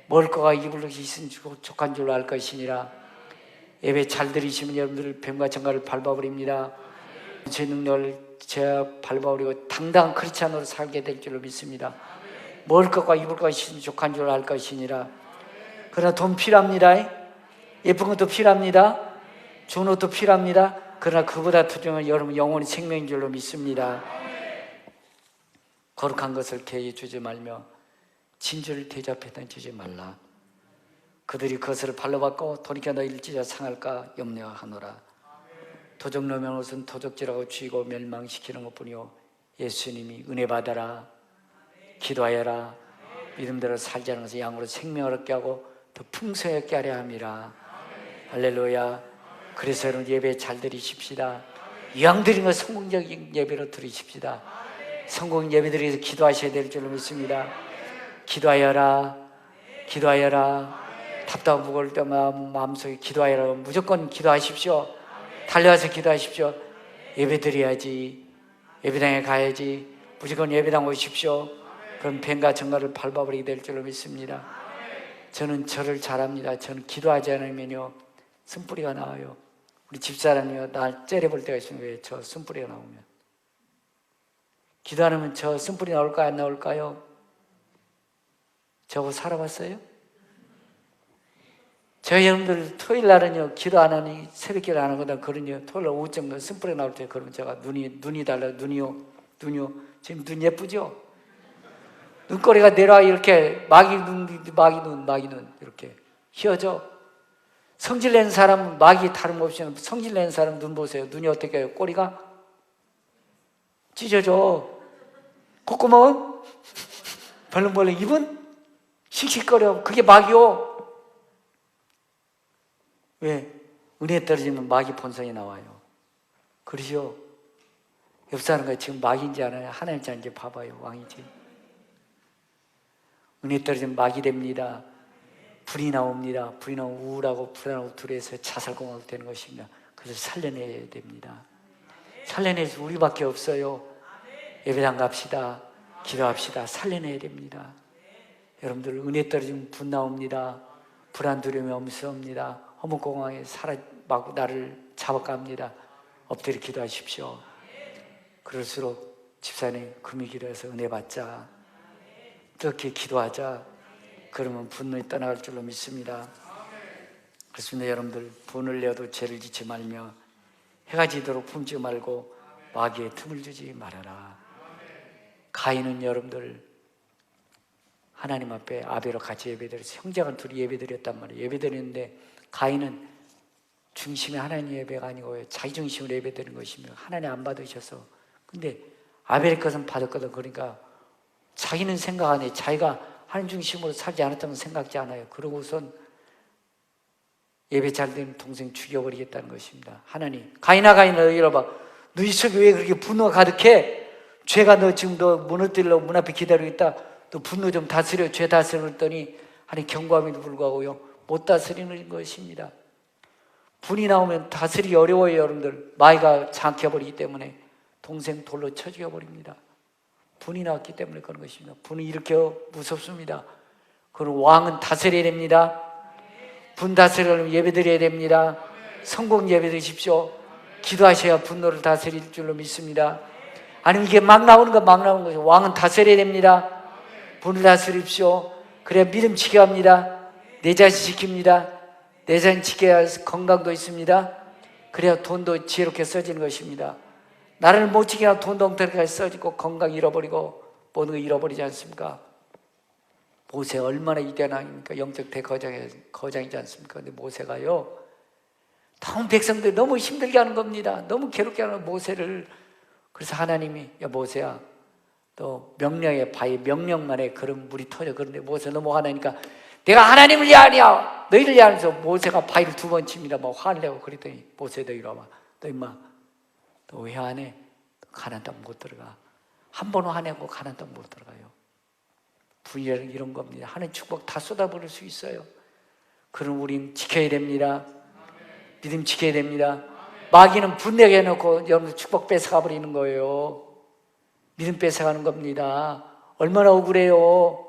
먹을 거가 입을 것이 있으니 족한 줄로 알 것이니라. 예배 잘 드리시면 여러분들 뱀과 정갈을 밟아버립니다. 제 능력을 제가 밟아버리고 당당한 크리스찬으로 살게 될 줄로 믿습니다. 먹을 것과 입을 것이 있으니 족한 줄로 알 것이니라. 그러나 돈 필요합니다. 예쁜 것도 필요합니다. 좋은 옷도 필요합니다. 그러나 그보다 더 중요한 여러분 영혼이 생명인 줄로 믿습니다. 거룩한 것을 개의 주지 말며 진주를 대접해 던지지 말라. 그들이 그것을 발로 받고 돌이켜 너희를 찢어 상할까 염려하노라. 도적놈의 옷은 도적질하고 죽이고 멸망시키는 것뿐이요, 예수님이 은혜 받아라, 기도하여라, 믿음대로 살지 않은 것을 양으로 생명을 얻게 하고 더 풍성하게 하려 함이라. 할렐루야. 그래서 여러분 예배 잘 드리십시다. 이왕 드린 것 성공적인 예배로 드리십시다. 성공 예배 드리면서 기도하셔야 될 줄로 믿습니다. 기도하여라, 답답한 무거울 때 마음속에 기도하여라. 무조건 기도하십시오. 달려와서 기도하십시오. 예배 드려야지, 예배당에 가야지, 무조건 예배당 오십시오. 그럼 뱀과 정갈을 밟아버리게 될 줄로 믿습니다. 저는 절을 잘합니다. 저는 기도하지 않으면요 쓴뿌리가 나와요. 우리 집사람이요 날 째려볼 때가 있습니다. 왜? 저 쓴뿌리가 나오면. 기도 안 하면 저 쓴뿌리 나올까요, 안 나올까요? 저거 살아봤어요? 저희 여러분들 토요일 날은요 기도 안 하니 새벽 기도 안 하거나 그러니 토요일 날 오후쯤 쓴뿌리 나올 때 그러면 제가 눈이 달라요. 눈이요. 지금 눈 예쁘죠? 눈꼬리가 내려와 이렇게 마귀 눈 이렇게 휘어져. 성질 내는 사람은 마귀 다름없이 성질 내는 사람 눈 보세요. 눈이 어떻게 해요? 꼬리가 찢어져. 콧구멍은 벌렁벌렁, 입은 씩씩거려. 그게 마귀요. 왜? 은혜 떨어지면 마귀 본성이 나와요. 그러시오? 옆 사람과 지금 마귀인지 알아요? 하나님인지 아닌지 봐봐요. 왕이지. 은혜 떨어지면 마귀 됩니다. 불이 나옵니다. 불이 나오면 우울하고 불안하고 두려워서 자살공황 되는 것입니다. 그래서 살려내야 됩니다. 살려낼 수 우리밖에 없어요. 예배당 갑시다. 기도합시다. 살려내야 됩니다. 여러분들 은혜 떨어지면 분 나옵니다. 불안 두려움이 엄습니다. 허문공황에 막 나를 잡아갑니다. 엎드려 기도하십시오. 그럴수록 집사님 금이 기도해서 은혜 받자. 그렇게 기도하자. 그러면 분노에 떠나갈 줄로 믿습니다. 그렇습니다. 여러분들, 분을 내어도 죄를 짓지 말며 해가 지도록 품지 말고 마귀에 틈을 주지 말아라. 가인은 여러분들 하나님 앞에 아벨과 같이 예배드렸어요. 형제가 둘이 예배드렸단 말이에요. 예배드렸는데 가인은 중심이 하나님 예배가 아니고 자기 중심으로 예배드리는 것이며 하나님 안 받으셔서, 근데 아벨의 것은 받았거든. 그러니까 자기는 생각 안 해. 자기가 하나님 중심으로 살지 않았다면 생각지 않아요. 그러고선 예배 잘 되는 동생 죽여버리겠다는 것입니다. 하나님, 가인아 너 이러봐. 너 이 속에 왜 그렇게 분노가 가득해? 죄가 너 지금 너 무너뜨리려고 문 앞에 기다리고 있다. 너 분노 좀 다스려. 죄 다스렸더니 하나님 경고함에도 불구하고요 못 다스리는 것입니다. 분이 나오면 다스리기 어려워요. 여러분들, 마귀가 장켜버리기 때문에 동생 돌로 쳐 죽여버립니다. 분이 나왔기 때문에 그런 것입니다. 분이 이렇게 무섭습니다. 그럼 왕은 다스려야 됩니다. 분 다스리려면 예배드려야 됩니다. 성공 예배드리십시오. 기도하셔야 분노를 다스릴 줄로 믿습니다. 아니면 이게 막 나오는 거죠. 왕은 다스려야 됩니다. 분을 다스립시오. 그래야 믿음 지게 합니다. 내 자신 지킵니다. 내 자신 지켜야 건강도 있습니다. 그래야 돈도 지혜롭게 써지는 것입니다. 나를 못 지키나 돈도 엉터리까지 써지고 건강 잃어버리고 모든 거 잃어버리지 않습니까? 모세 얼마나 위대한 왕입니까? 영적 대거장이지 않습니까? 근데 모세가요 다음 백성들이 너무 힘들게 하는 겁니다. 너무 괴롭게 하는 모세를. 그래서 하나님이 야 모세야, 너 명령에 바위 명령만에 그런 물이 터져. 그런데 모세 너무 화나니까 내가 하나님을 위하냐 너희를 위하면서 모세가 바위를 2번 칩니다. 막 화를 내고. 그랬더니 모세 너 이러봐. 너 임마 너 왜 안 해? 가나안 땅 못 들어가. 한 번 화내고 가나안 땅 못 들어가요. 분이라는 이런 겁니다. 하나님 축복 다 쏟아버릴 수 있어요. 그럼 우린 지켜야 됩니다. 믿음 지켜야 됩니다. 마귀는 분내게 해놓고 여러분들 축복 뺏어가 버리는 거예요. 믿음 뺏어가는 겁니다. 얼마나 억울해요.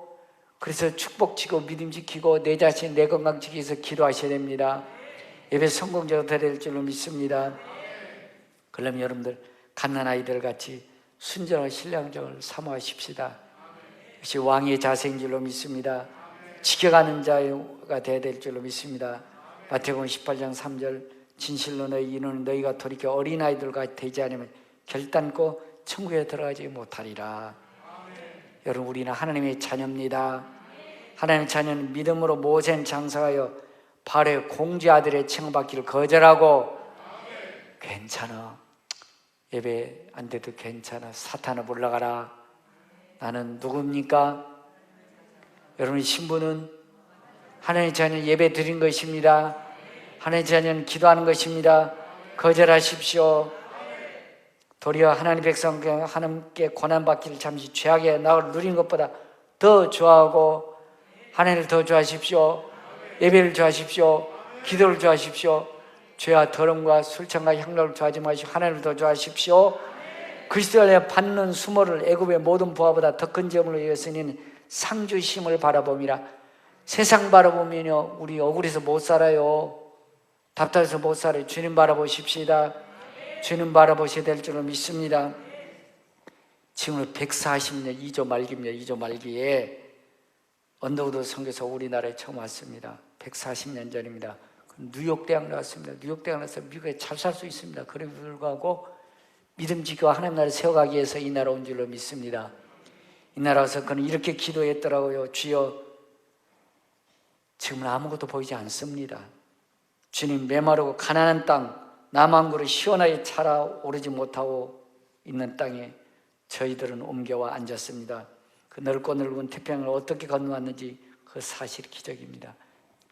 그래서 축복 지키고 믿음 지키고 내 자신 내 건강 지키기 위해서 기도하셔야 됩니다. 예배 성공적으로 될 줄로 믿습니다. 그러면 여러분들 갓난 아이들 같이 순전하고 신령적을 사모하십시다. 역시 왕의 자세인 줄로 믿습니다. 지켜가는 자가 되어야 될 줄로 믿습니다. 마태복음 18장 3절 진실로 너희 이는 너희가 돌이켜 어린아이들과 되지 않으면 결단코 천국에 들어가지 못하리라. 여러분, 우리는 하나님의 자녀입니다. 하나님의 자녀는 믿음으로 모세는 장사하여 바로의 공주 아들의 칭받기를 거절하고 괜찮아, 예배 안 돼도 괜찮아, 사탄아 올라가라. 나는 누굽니까? 여러분의 신분은 하나님의 자녀 예배 드린 것입니다. 하나님의 자녀는 기도하는 것입니다. 거절하십시오. 도리어 하나님 백성께 하나님께 고난받기를 잠시 죄악의 낙을 누리는 것보다 더 좋아하고 하나님을 더 좋아하십시오. 예배를 좋아하십시오. 기도를 좋아하십시오. 죄와 더러움과 술창과 향락을 좋아하지 마시고 하나님을 더 좋아하십시오. 그리스도 안에 받는 수모를 애굽의 모든 부하보다 더 큰 점으로 여기서는 상주심을 바라봄이라. 세상 바라보면요 우리 억울해서 못 살아요. 답답해서 못 살아요. 주님 바라보십시다. 주님 바라보셔야 될 줄로 믿습니다. 지금은 140년 2조 말기입니다. 2조 말기에 언더우드 선교사 우리나라에 처음 왔습니다. 140년 전입니다. 뉴욕 대학 나왔습니다. 뉴욕 대학 나와서 미국에 잘 살 수 있습니다. 그럼에도 불구하고 믿음 지키고 하나님 나라를 세워가기 위해서 이 나라 온 줄로 믿습니다. 이 나라 와서 그는 이렇게 기도했더라고요. 주여, 지금은 아무것도 보이지 않습니다. 주님, 메마르고 가난한 땅, 남한구를 시원하게 자라오르지 못하고 있는 땅에 저희들은 옮겨와 앉았습니다. 그 넓고 넓은 태평양을 어떻게 건너왔는지 그 사실이 기적입니다.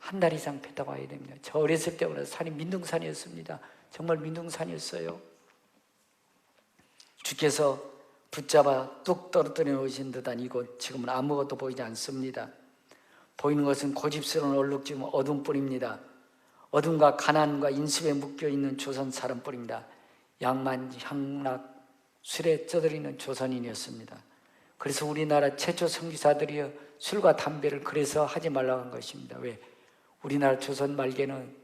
한 달 이상 배 타고 와야 됩니다. 저 어렸을 때보다 산이 민둥산이었습니다. 정말 민둥산이었어요. 주께서 붙잡아 뚝 떨어뜨려 놓으신 듯한 이곳, 지금은 아무것도 보이지 않습니다. 보이는 것은 고집스러운 얼룩짐 어둠뿐입니다. 어둠과 가난과 인습에 묶여있는 조선 사람뿐입니다. 양만, 향락, 술에 쩌들이는 조선인이었습니다. 그래서 우리나라 최초 선교사들이 술과 담배를 그래서 하지 말라고 한 것입니다. 왜? 우리나라 조선 말기에는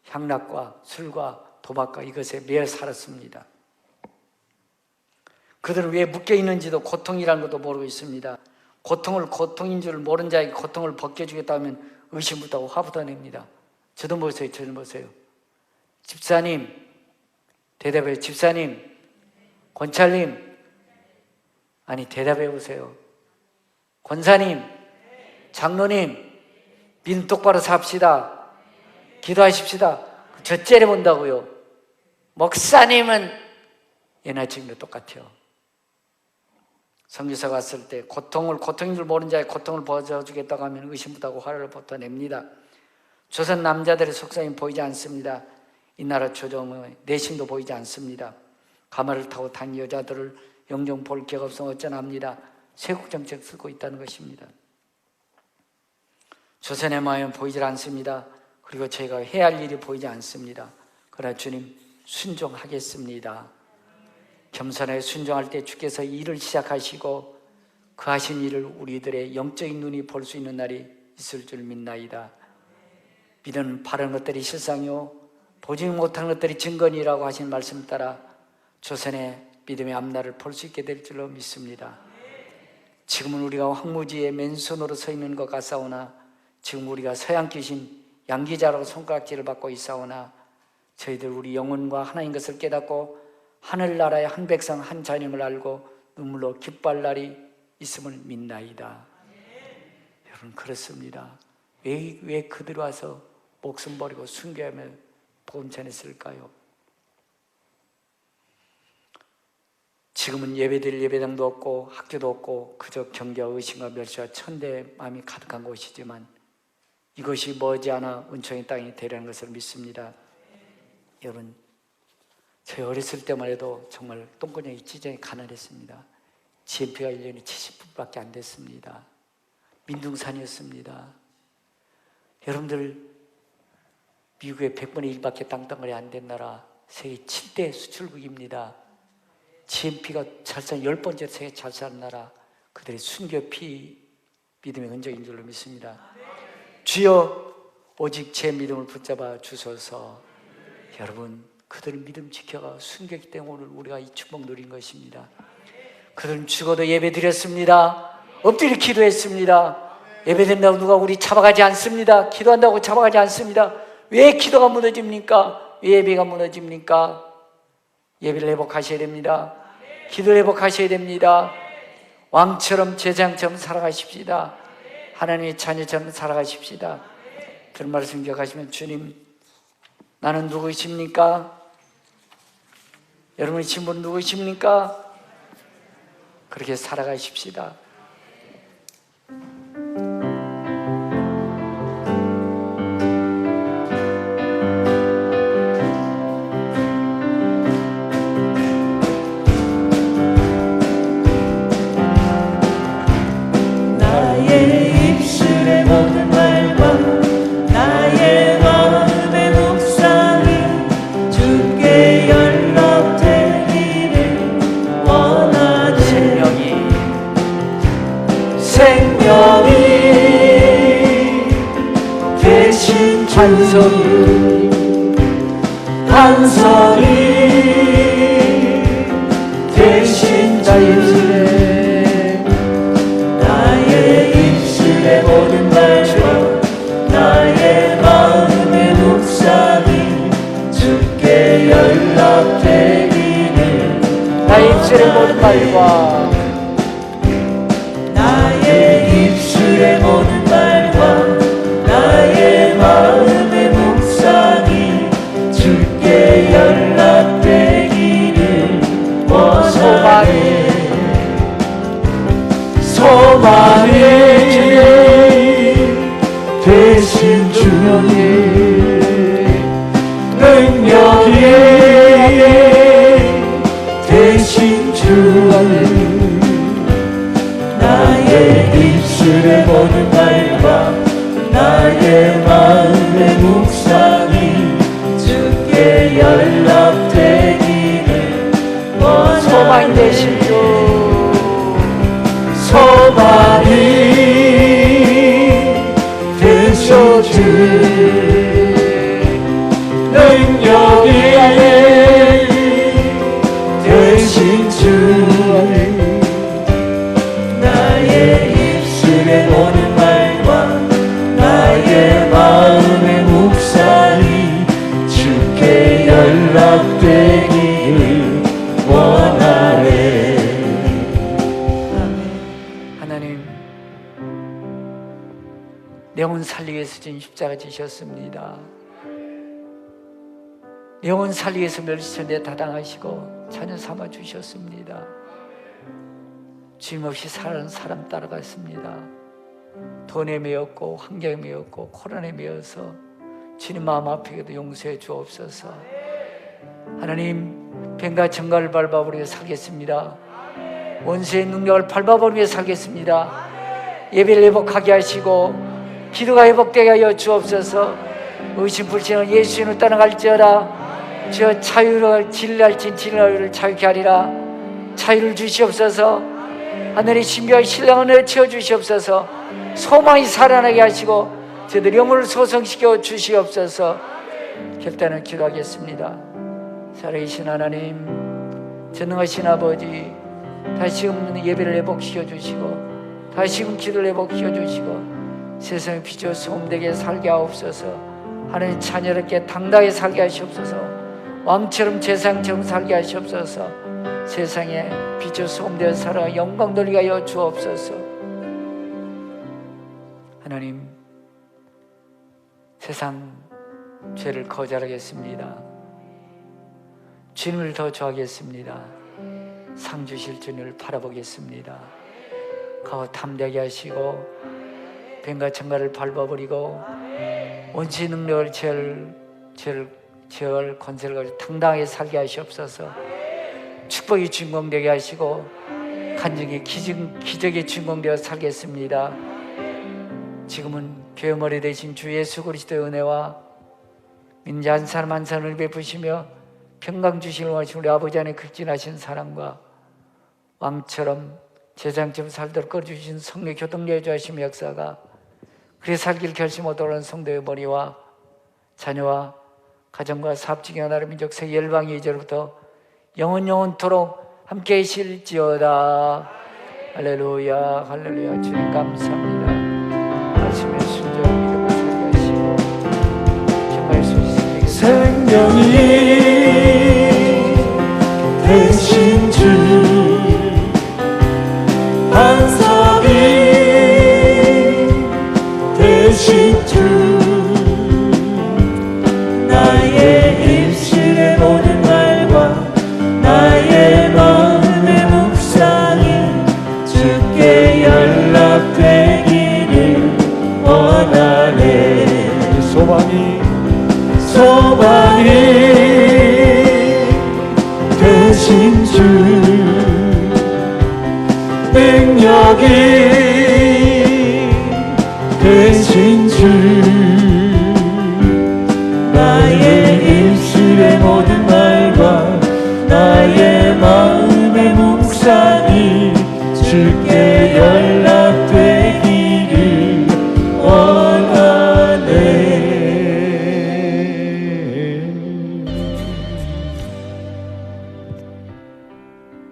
향락과 술과 도박과 이것에 매여 살았습니다. 그들은 왜 묶여있는지도 고통이라는 것도 모르고 있습니다. 고통을 고통인 줄 모른 자에게 고통을 벗겨주겠다 하면 의심부터 화부터 냅니다. 저도 보세요. 저도 보세요. 집사님, 대답해요. 집사님, 권찰님, 아니 대답해 보세요. 권사님, 장로님, 믿음 똑바로 삽시다. 기도하십시다. 저 째려본다고요. 목사님은 예나 지금도 똑같아요. 선교사 갔을 때 고통인 줄 모르는 자의 고통을 벗어주겠다고 하면 의심부터 화를 벗어냅니다. 조선 남자들의 속성이 보이지 않습니다. 이 나라 조정의 내심도 보이지 않습니다. 가마를 타고 다닌 여자들을 영정 볼 기회가 없으면 어쩌납니다. 세국 정책 쓰고 있다는 것입니다. 조선의 마음은 보이질 않습니다. 그리고 저희가 해야 할 일이 보이지 않습니다. 그러나 주님 순종하겠습니다. 겸손하게 순종할 때 주께서 일을 시작하시고 그 하신 일을 우리들의 영적인 눈이 볼 수 있는 날이 있을 줄 믿나이다. 믿음은 바른 것들이 실상이요 보지 못한 것들이 증거니라고 하신 말씀 따라 조선의 믿음의 앞날을 볼 수 있게 될 줄로 믿습니다. 지금은 우리가 황무지에 맨손으로 서 있는 것 같사오나 지금 우리가 서양 귀신 양기자라고 손가락질을 받고 있사오나 저희들 우리 영혼과 하나인 것을 깨닫고 하늘나라의 한 백성 한 자녀를 알고 눈물로 기뻐할 날이 있음을 믿나이다. 여러분 그렇습니다. 왜 그들 와서 목숨 버리고 순교하며 복음 전했을까요? 지금은 예배드릴 예배당도 없고 학교도 없고 그저 경계와 의심과 멸시와 천대의 마음이 가득한 곳이지만 이것이 머지않아 은총의 땅이 되려는 것을 믿습니다. 여러분 저희 어렸을 때만 해도 정말 똥구녕이 찢어이 가난했습니다. GNP가 1년에 70불밖에 안 됐습니다. 민둥산이었습니다. 여러분들 미국의 100분의 1밖에 땅덩어리 안 된 나라 세계 7대 수출국입니다. GNP가 잘 사는 10번째 세계 잘 사는 나라 그들의 순교 피 믿음의 흔적인 줄로 믿습니다. 주여 오직 제 믿음을 붙잡아 주소서. 여러분 그들은 믿음 지켜가 순교했기 때문에 오늘 우리가 이 축복 누린 것입니다. 그들은 죽어도 예배 드렸습니다. 엎드려 기도했습니다. 예배 드린다고 누가 우리 잡아가지 않습니다. 기도한다고 잡아가지 않습니다. 왜 기도가 무너집니까? 왜 예배가 무너집니까? 예배를 회복하셔야 됩니다. 기도를 회복하셔야 됩니다. 왕처럼 제장처럼 살아가십시다. 하나님의 자녀처럼 살아가십시다. 그런 말씀 기억하시면 주님 나는 누구이십니까? 여러분의 신분 누구이십니까? 그렇게 살아가십시다. 나의 입술의 모든 말과 나의 마음의 묵상이 주께 연락되기를 원하네. 생명이 대신 반석이 대신 나의 입술의 모든 말과 나의 마음의 묵상이 주께 연락되기를 나의 입술의 모든 말과 나의 입술의 모든 말과 나의 마음의 묵상이 주께 연락되기를 원하네. 소망이 되신 주님 능력이 되신 주님 나의 입술의 모든 말과 나의 마음의 묵상이 주께 연락되기를 소망이 되신 주 소망이 되신 주 능력이 되신 주 나의 영혼 살리기 위해서 주님 십자가 지셨습니다. 영혼 살리기 위해서 멸시천대 다당하시고 자녀 삼아 주셨습니다. 주님 없이 살아가는 사람 따라갔습니다. 돈에 매였고 환경에 매였고 코로나에 매여서 주님 마음 아프게도 용서해 주옵소서. 하나님, 뱀과 정갈을 밟아버리며 살겠습니다. 원수의 능력을 밟아버리며 살겠습니다. 예배를 회복하게 하시고 기도가 회복되게 하여 주옵소서. 의심 불신은 예수님을 떠나갈지어다. 주여 자유를 진리할진 진리를 자유케 하리라. 자유를 주시옵소서. 하늘의 신비와 신령을 채워주시옵소서. 소망이 살아나게 하시고 저들 영혼을 소성시켜 주시옵소서. 결단을 기도하겠습니다. 살아계신 하나님, 전능하신 아버지, 다시금 예배를 회복시켜 주시고 다시금 기도를 회복시켜 주시고 세상의 빛으로 소음되게 살게 하옵소서. 하나님 자녀롭게 당당하게 살게 하시옵소서. 왕처럼 제사장처럼 살게 하시옵소서. 세상에 빛으로 소음되어 살아 영광 돌리게 하여 주옵소서. 하나님, 세상 죄를 거절하겠습니다. 주님을 더 좋아하겠습니다. 상 주실 주님을 바라보겠습니다. 가오 탐대하게 하시고 뱀과 정갈을 밟아버리고 원수의 능력을 제어할 권세를 가지고 당당하게 살게 하시옵소서. 축복의 주인공 되게 하시고 간증의 기적의 주인공 되어 살겠습니다. 지금은 교회 머리 대신 주 예수 그리스도의 은혜와 민자 한 사람 한 사람을 베푸시며 평강 주시는 원하신 우리 아버지 안에 극진하신 사랑과 왕처럼 제장처럼 살도록 꺼주신 성령 교통력에 주하시며 역사가 그래 살길 결심하도록 하는 성도의 머리와 자녀와 가정과 사업직의 나라 민족 세계 열방의 이제로부터 영원토록 함께 계실지어다. 할렐루야 할렐루야. 주님 감사합니다. 말씀의 순종을 믿음을 살게 하시고 정말 소식에게 생명이 되신 주 반석이 되신 주 나의 입술의 모든 말과 나의 마음의 묵상이 주께 연락되기를 원하네. 소망이 되신 주 능력이 되신 주 나의 입술의 모든 말과 나의 마음의 묵상이 주께 연락되기를 원하네.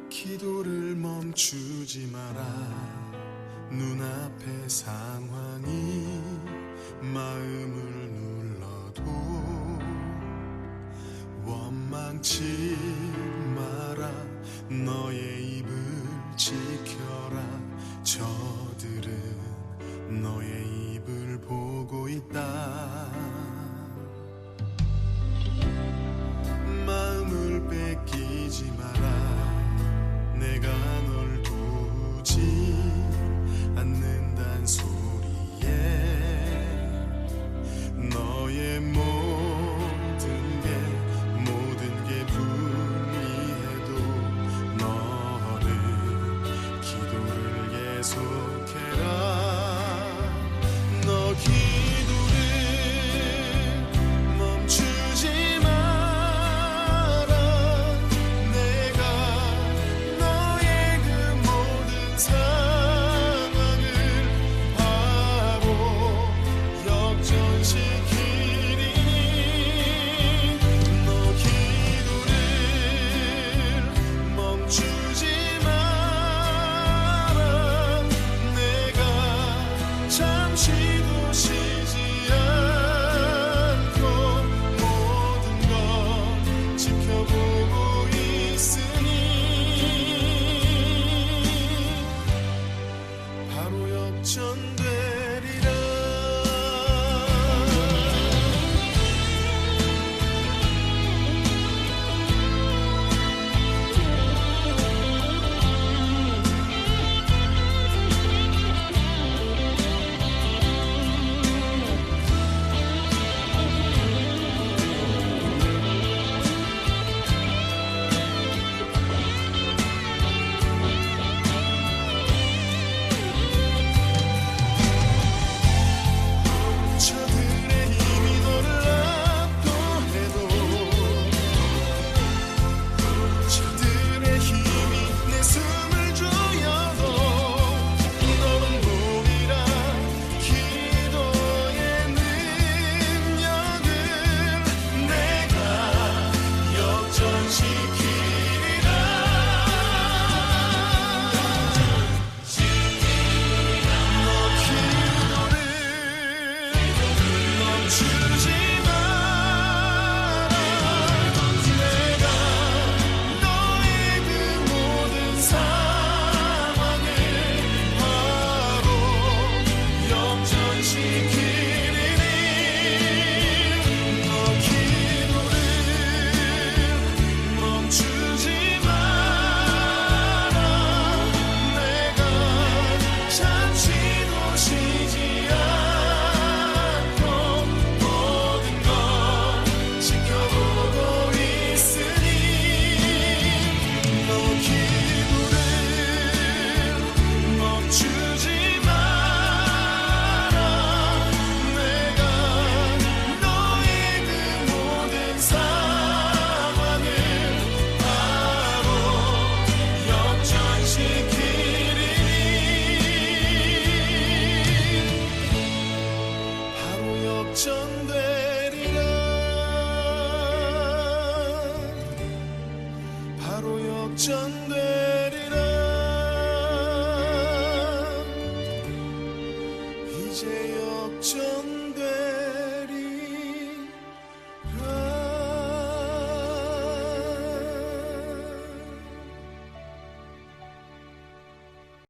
기도를 멈추지 마라. 눈앞의 상황이 마음을 눌러도 원망치 마라. 너의 입을 지켜라. 저들은 너의 입을 보고 있다. 마음을 뺏기지 마라. 내가 널 두지 않는단 소리에 너의 모든 게 역전되리라 바로 역전